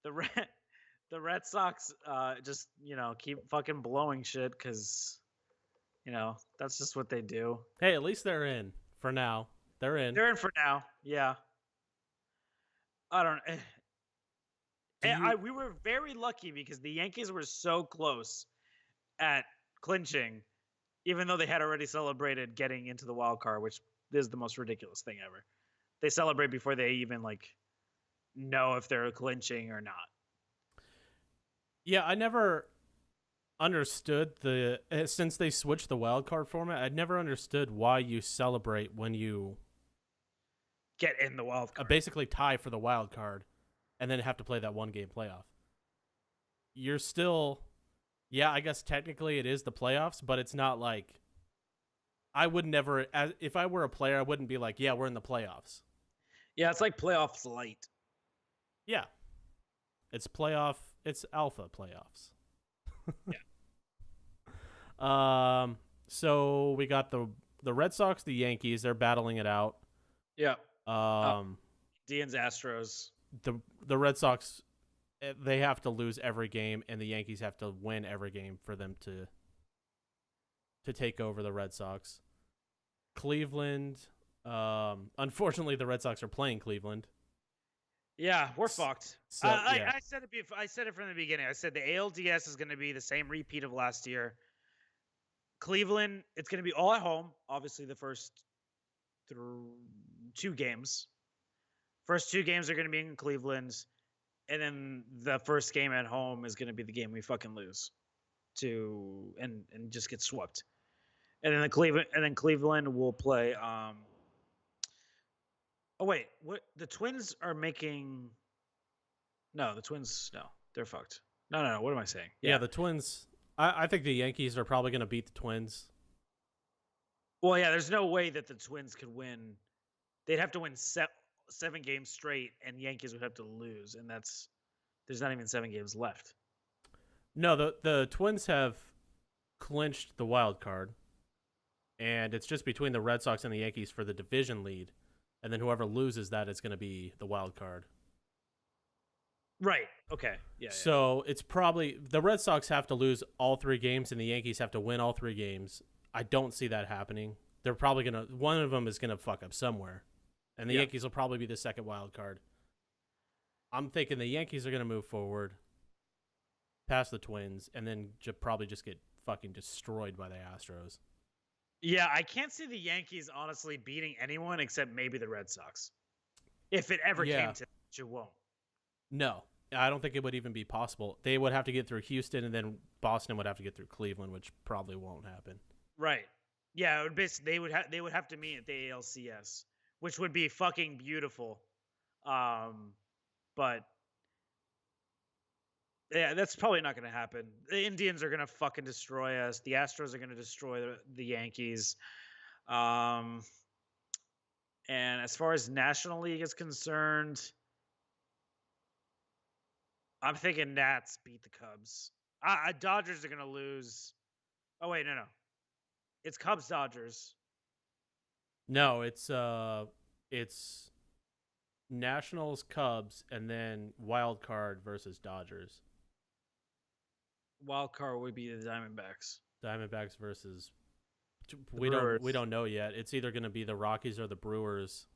the Red Sox just keep fucking blowing shit because that's just what they do. Hey, at least they're in for now. They're in. They're in for now. Yeah. I don't. Do you? We were very lucky because the Yankees were so close at clinching, even though they had already celebrated getting into the wild card, which is the most ridiculous thing ever. They celebrate before they even like know if they're clinching or not. Yeah, I never understood since they switched the wild card format. I never understood why you celebrate when you Get in the wild card. basically tie for the wild card, and then have to play that 1-game playoff. You're still, yeah, I guess technically it is the playoffs, but it's not like I would never. If I were a player, I wouldn't be like, yeah, we're in the playoffs. Yeah, it's like playoffs light. Yeah, it's playoff. It's alpha playoffs. Yeah. So we got the Red Sox, the Yankees. They're battling it out. Yeah. Indians, Astros. The Red Sox, they have to lose every game, and the Yankees have to win every game for them to take over the Red Sox. Cleveland. Unfortunately, the Red Sox are playing Cleveland. Yeah, we're fucked. So yeah. I said it before. I said it from the beginning. I said the ALDS is going to be the same repeat of last year. Cleveland, it's going to be all at home. Obviously, the first 2 games. First 2 games are going to be in Cleveland, and then the first game at home is going to be the game we fucking lose and just get swept. And then Cleveland will play. Oh wait, what? The Twins are making. No, the Twins. No, they're fucked. No. What am I saying? Yeah, the Twins. I think the Yankees are probably going to beat the Twins. Well, yeah, there's no way that the Twins could win. They'd have to win 7 games straight, and Yankees would have to lose, and there's not even 7 games left. No, the Twins have clinched the wild card, and it's just between the Red Sox and the Yankees for the division lead, and then whoever loses that is going to be the wild card. Right. Okay. Yeah. So it's probably the Red Sox have to lose all 3 games, and the Yankees have to win all 3 games. I don't see that happening. They're probably one of them is gonna fuck up somewhere, and the Yankees will probably be the second wild card. I'm thinking the Yankees are gonna move forward, past the Twins, and then probably just get fucking destroyed by the Astros. Yeah, I can't see the Yankees honestly beating anyone except maybe the Red Sox. If it ever came to it, it won't. No, I don't think it would even be possible. They would have to get through Houston, and then Boston would have to get through Cleveland, which probably won't happen. Right. Yeah, it would they would have to meet at the ALCS, which would be fucking beautiful. But yeah, that's probably not going to happen. The Indians are going to fucking destroy us. The Astros are going to destroy the Yankees. And as far as National League is concerned, I'm thinking Nats beat the Cubs. Dodgers are going to lose. Oh, wait, no. It's Cubs Dodgers. No, it's Nationals Cubs and then wild card versus Dodgers. Wild card would be the Diamondbacks. Diamondbacks versus we don't know yet. It's either going to be the Rockies or the Brewers.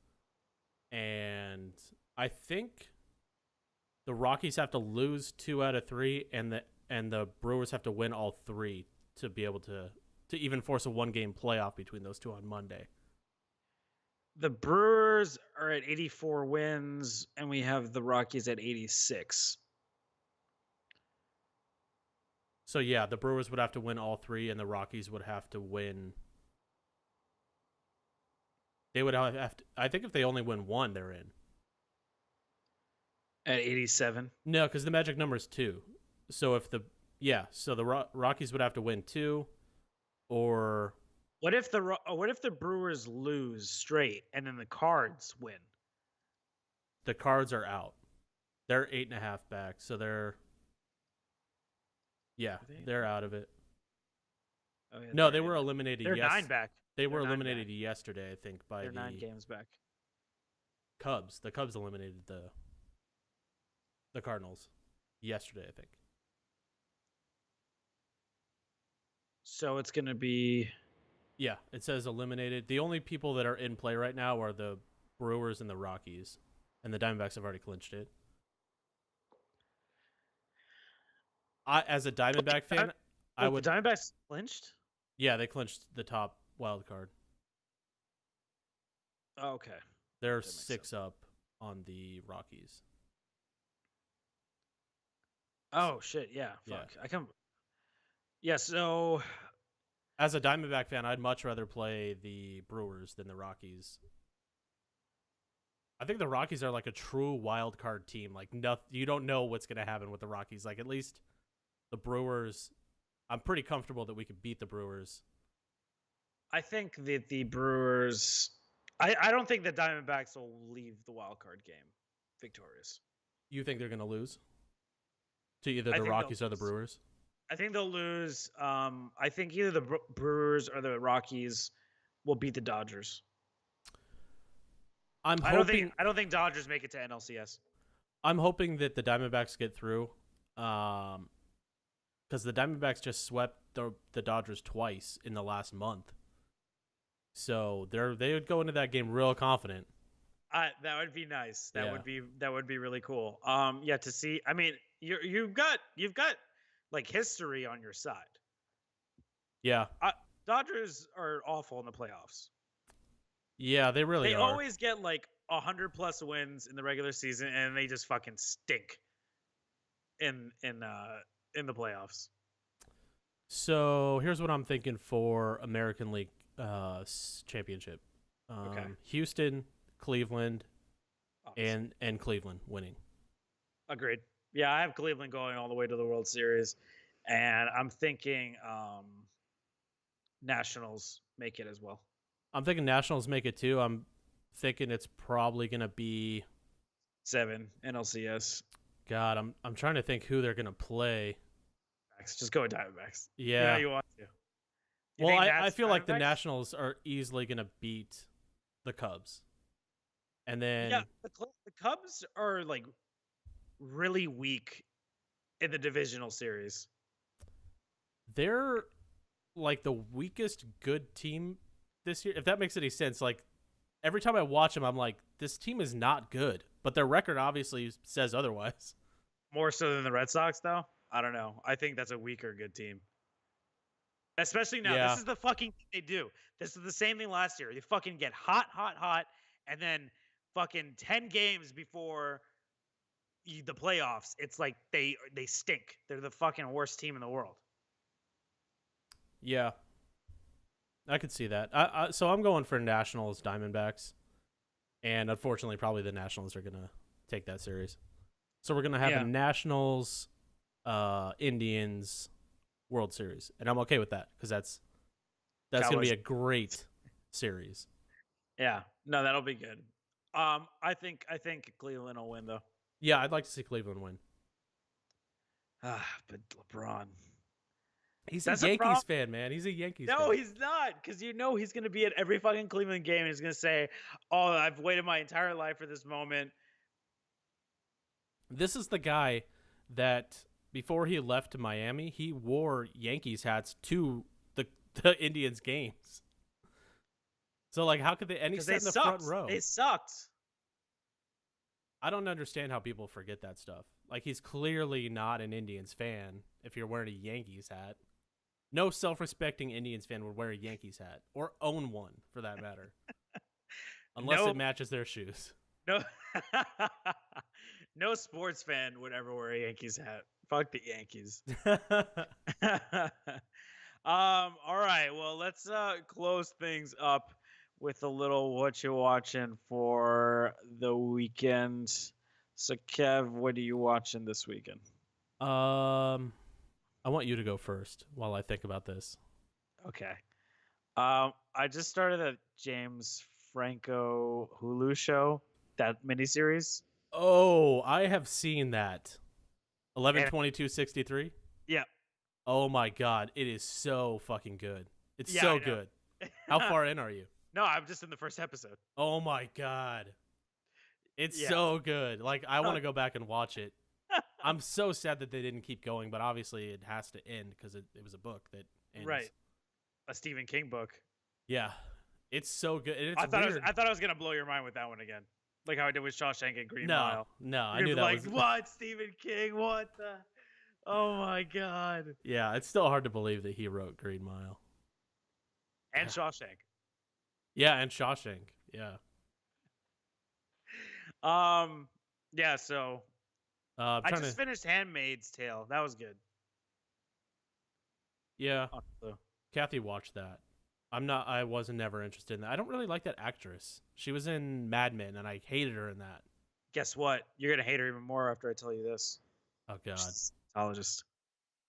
And I think the Rockies have to lose 2 out of 3 and the Brewers have to win all 3 to be able to even force a 1-game playoff between those 2 on Monday. The Brewers are at 84 wins, and we have the Rockies at 86. So, yeah, the Brewers would have to win all 3, and the Rockies would have to win. They would have to. I think if they only win 1, they're in. At 87? No, because the magic number is 2. So, if the. Yeah, so the Rockies would have to win 2. Or what if the Brewers lose straight and then the Cards win? The Cards are out. They're 8.5 back, so they're out of it. Oh, yeah, no, they were eliminated. They're 9 back. They were eliminated yesterday, I think. They're 9 games back. Cubs. The Cubs eliminated the Cardinals yesterday, I think. So it's going to be... Yeah, it says eliminated. The only people that are in play right now are the Brewers and the Rockies. and the Diamondbacks have already clinched it. As a Diamondback fan, I would. The Diamondbacks clinched? Yeah, they clinched the top wild card. Oh, okay. They're 6 up on the Rockies. Oh shit! Yeah. Fuck. Yeah. Yeah. So, as a Diamondback fan, I'd much rather play the Brewers than the Rockies. I think the Rockies are like a true wild card team. Like, you don't know what's going to happen with the Rockies. Like, at least the Brewers, I'm pretty comfortable that we could beat the Brewers. I think that the Brewers. I don't think the Diamondbacks will leave the wild card game victorious. You think they're going to lose to either the Rockies or the Brewers? I think they'll lose. I think either the Brewers or the Rockies will beat the Dodgers. I don't think Dodgers make it to NLCS. I'm hoping that the Diamondbacks get through, because the Diamondbacks just swept the Dodgers twice in the last month. So they would go into that game real confident. That would be nice. That would be really cool. To see. I mean, you've got like history on your side. Yeah. Dodgers are awful in the playoffs. Yeah, they really are. They always get like 100+ wins in the regular season, and they just fucking stink in the playoffs. So here's what I'm thinking for American League championship. Okay. Houston, Cleveland, and Cleveland winning. Agreed. Yeah, I have Cleveland going all the way to the World Series, and I'm thinking Nationals make it as well. I'm thinking Nationals make it too. I'm thinking it's probably going to be 7 NLCS. God, I'm trying to think who they're going to play. Just go with Diamondbacks. Yeah. You want to. Well, I feel like the Nationals are easily going to beat the Cubs. And then the Cubs are like really weak in the divisional series. They're like the weakest good team this year, if that makes any sense. Like, every time I watch them, I'm like, this team is not good. But their record obviously says otherwise. More so than the Red Sox, though? I don't know. I think that's a weaker good team. Especially now. Yeah. This is the fucking thing they do. This is the same thing last year. They fucking get hot, and then fucking 10 games before the playoffs, it's like they stink. They're the fucking worst team in the world. Yeah. I could see that. So I'm going for Nationals, Diamondbacks. And unfortunately, probably the Nationals are going to take that series. So we're going to have a Nationals, Indians World Series. And I'm okay with that because that's going to be a great series. Yeah. No, that'll be good. I think Cleveland will win, though. Yeah, I'd like to see Cleveland win. But LeBron. He's a Yankees fan, man. He's a Yankees fan. No, he's not. Because he's going to be at every fucking Cleveland game. And he's going to say, oh, I've waited my entire life for this moment. This is the guy that, before he left to Miami, he wore Yankees hats to the Indians games. So, like, how could they... And he sat in the front row. They sucked. I don't understand how people forget that stuff. Like, he's clearly not an Indians fan if you're wearing a Yankees hat. No self-respecting Indians fan would wear a Yankees hat, or own one, for that matter. Unless it matches their shoes. No, no sports fan would ever wear a Yankees hat. Fuck the Yankees. All right, well, let's close things up with a little what you watching for the weekend. So, Kev, what are you watching this weekend? I want you to go first while I think about this. Okay. I just started a James Franco Hulu show, that miniseries. Oh, I have seen that. 11/22/63? Yeah. Oh my God, it is so fucking good. It's so good. How far in are you? No, I'm just in the first episode. Oh my God. It's so good. Like, I want to go back and watch it. I'm so sad that they didn't keep going, but obviously it has to end because it was a book that ends. Right. A Stephen King book. Yeah. It's so good. It's I thought I was going to blow your mind with that one again. Like how I did with Shawshank and Green No, Mile. no, I You're knew gonna that be like, was. what, Stephen King? What the? Oh my god. Yeah, it's still hard to believe that he wrote Green Mile. And Shawshank. Yeah, and Shawshank. Yeah. Yeah. So I'm I trying just to. finished *Handmaid's Tale*. That was good. Yeah, Also. Kathy watched that. I wasn't never interested in that. I don't really like that actress. She was in Mad Men, and I hated her in that. Guess what? You're gonna hate her even more after I tell you this. Oh God. She's a Scientologist.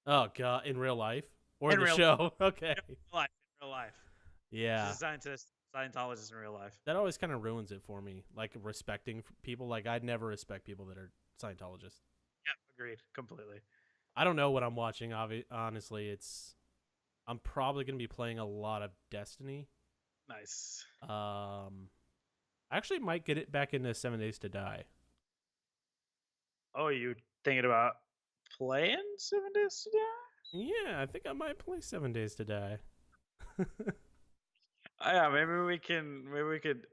Oh God. In real life or In the real show? Okay. life. In real life. Yeah. She's a Scientologist in real life. That always kind of ruins it for me. Like respecting people. Like I'd never respect people that are Scientologists. Yep, agreed completely. I don't know what I'm watching. Honestly, I'm probably gonna be playing a lot of Destiny. Nice. I actually might get it back into 7 Days to Die. Oh, you thinking about playing 7 Days to Die? Yeah, I think I might play 7 Days to Die. Yeah, maybe we could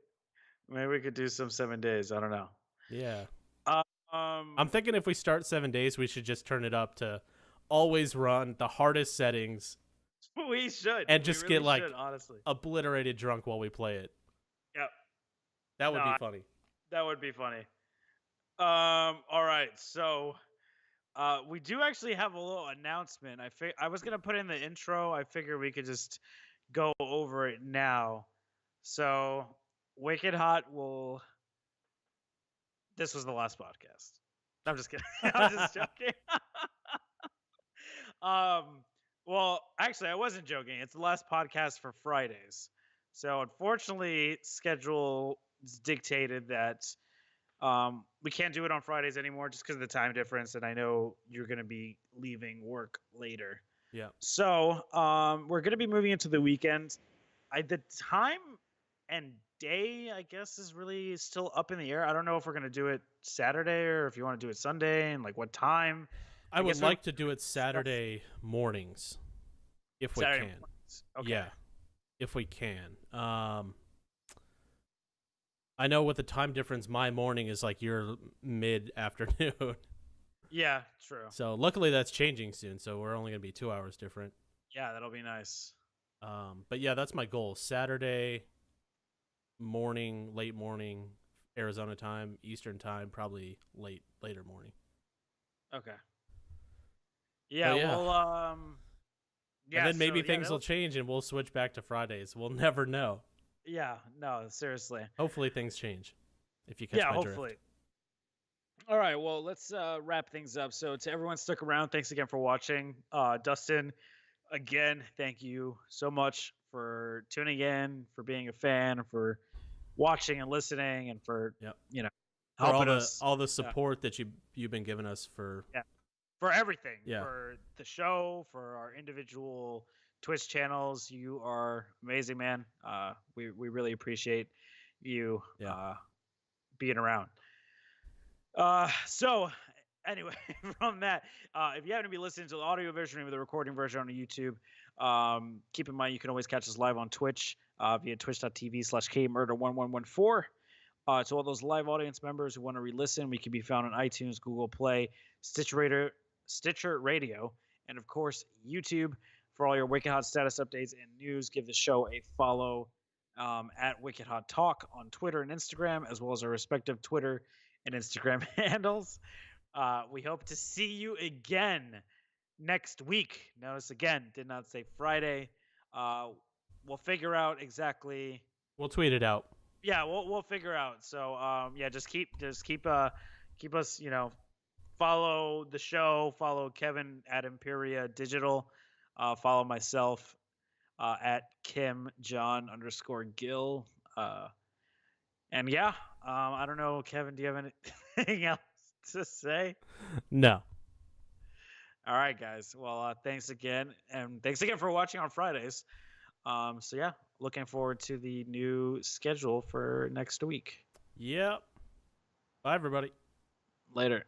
do some 7 days. I don't know. Yeah. Um, I'm thinking if we start 7 days, we should just turn it up to always run the hardest settings we should. and just we really get like should, honestly. obliterated drunk while we play it. Yep. That would be funny. That would be funny. All right. So, we do actually have a little announcement. I was gonna put in the intro. I figure we could just go over it now. So, Wicked Hot will. This was the last podcast. I'm just kidding. I'm just joking. Well, actually, I wasn't joking. It's the last podcast for Fridays. So, unfortunately, schedule dictated that we can't do it on Fridays anymore just because of the time difference, and I know you're going to be leaving work later. Yeah. So we're going to be moving into the weekend. The time and day, I guess, is really still up in the air. I don't know if we're going to do it Saturday or if you want to do it Sunday and like what time. I would like to do it Saturday mornings if we can. Okay. Yeah, if we can. I know with the time difference, my morning is like your mid-afternoon. Yeah, true. So luckily that's changing soon, so we're only going to be 2 hours different. Yeah, that'll be nice. But yeah, that's my goal. Saturday morning, late morning, Arizona time, Eastern time, probably later morning. Okay. Yeah, well, and then maybe things will change and we'll switch back to Fridays. We'll never know. Yeah, no, seriously. Hopefully things change. If you catch my hopefully. drift. All right, well, let's wrap things up. So to everyone stuck around, thanks again for watching. Dustin, again, thank you so much for tuning in, for being a fan, for watching and listening, and for helping us. All the support that you've been giving us for everything. Yeah. For the show, for our individual Twitch channels. You are amazing, man. We really appreciate you being around. So anyway, from that, if you happen to be listening to the audio version or the recording version on YouTube, keep in mind you can always catch us live on Twitch via twitch.tv/kmurder1114. To all those live audience members who want to re-listen, we can be found on iTunes, Google Play, Stitcher Radio, and of course YouTube. For all your Wicked Hot status updates and news, give the show a follow at Wicked Hot Talk on Twitter and Instagram, as well as our respective Twitter and Instagram handles. We hope to see you again next week. Notice again, did not say Friday. We'll figure out exactly. We'll tweet it out. Yeah, we'll figure out. So just keep us, follow the show, follow Kevin at Imperia Digital. Follow myself at KimJohn_Gill. And yeah, I don't know, Kevin, do you have anything else to say? No. All right, guys. Well, thanks again. And thanks again for watching on Fridays. So yeah, looking forward to the new schedule for next week. Yep. Bye, everybody. Later.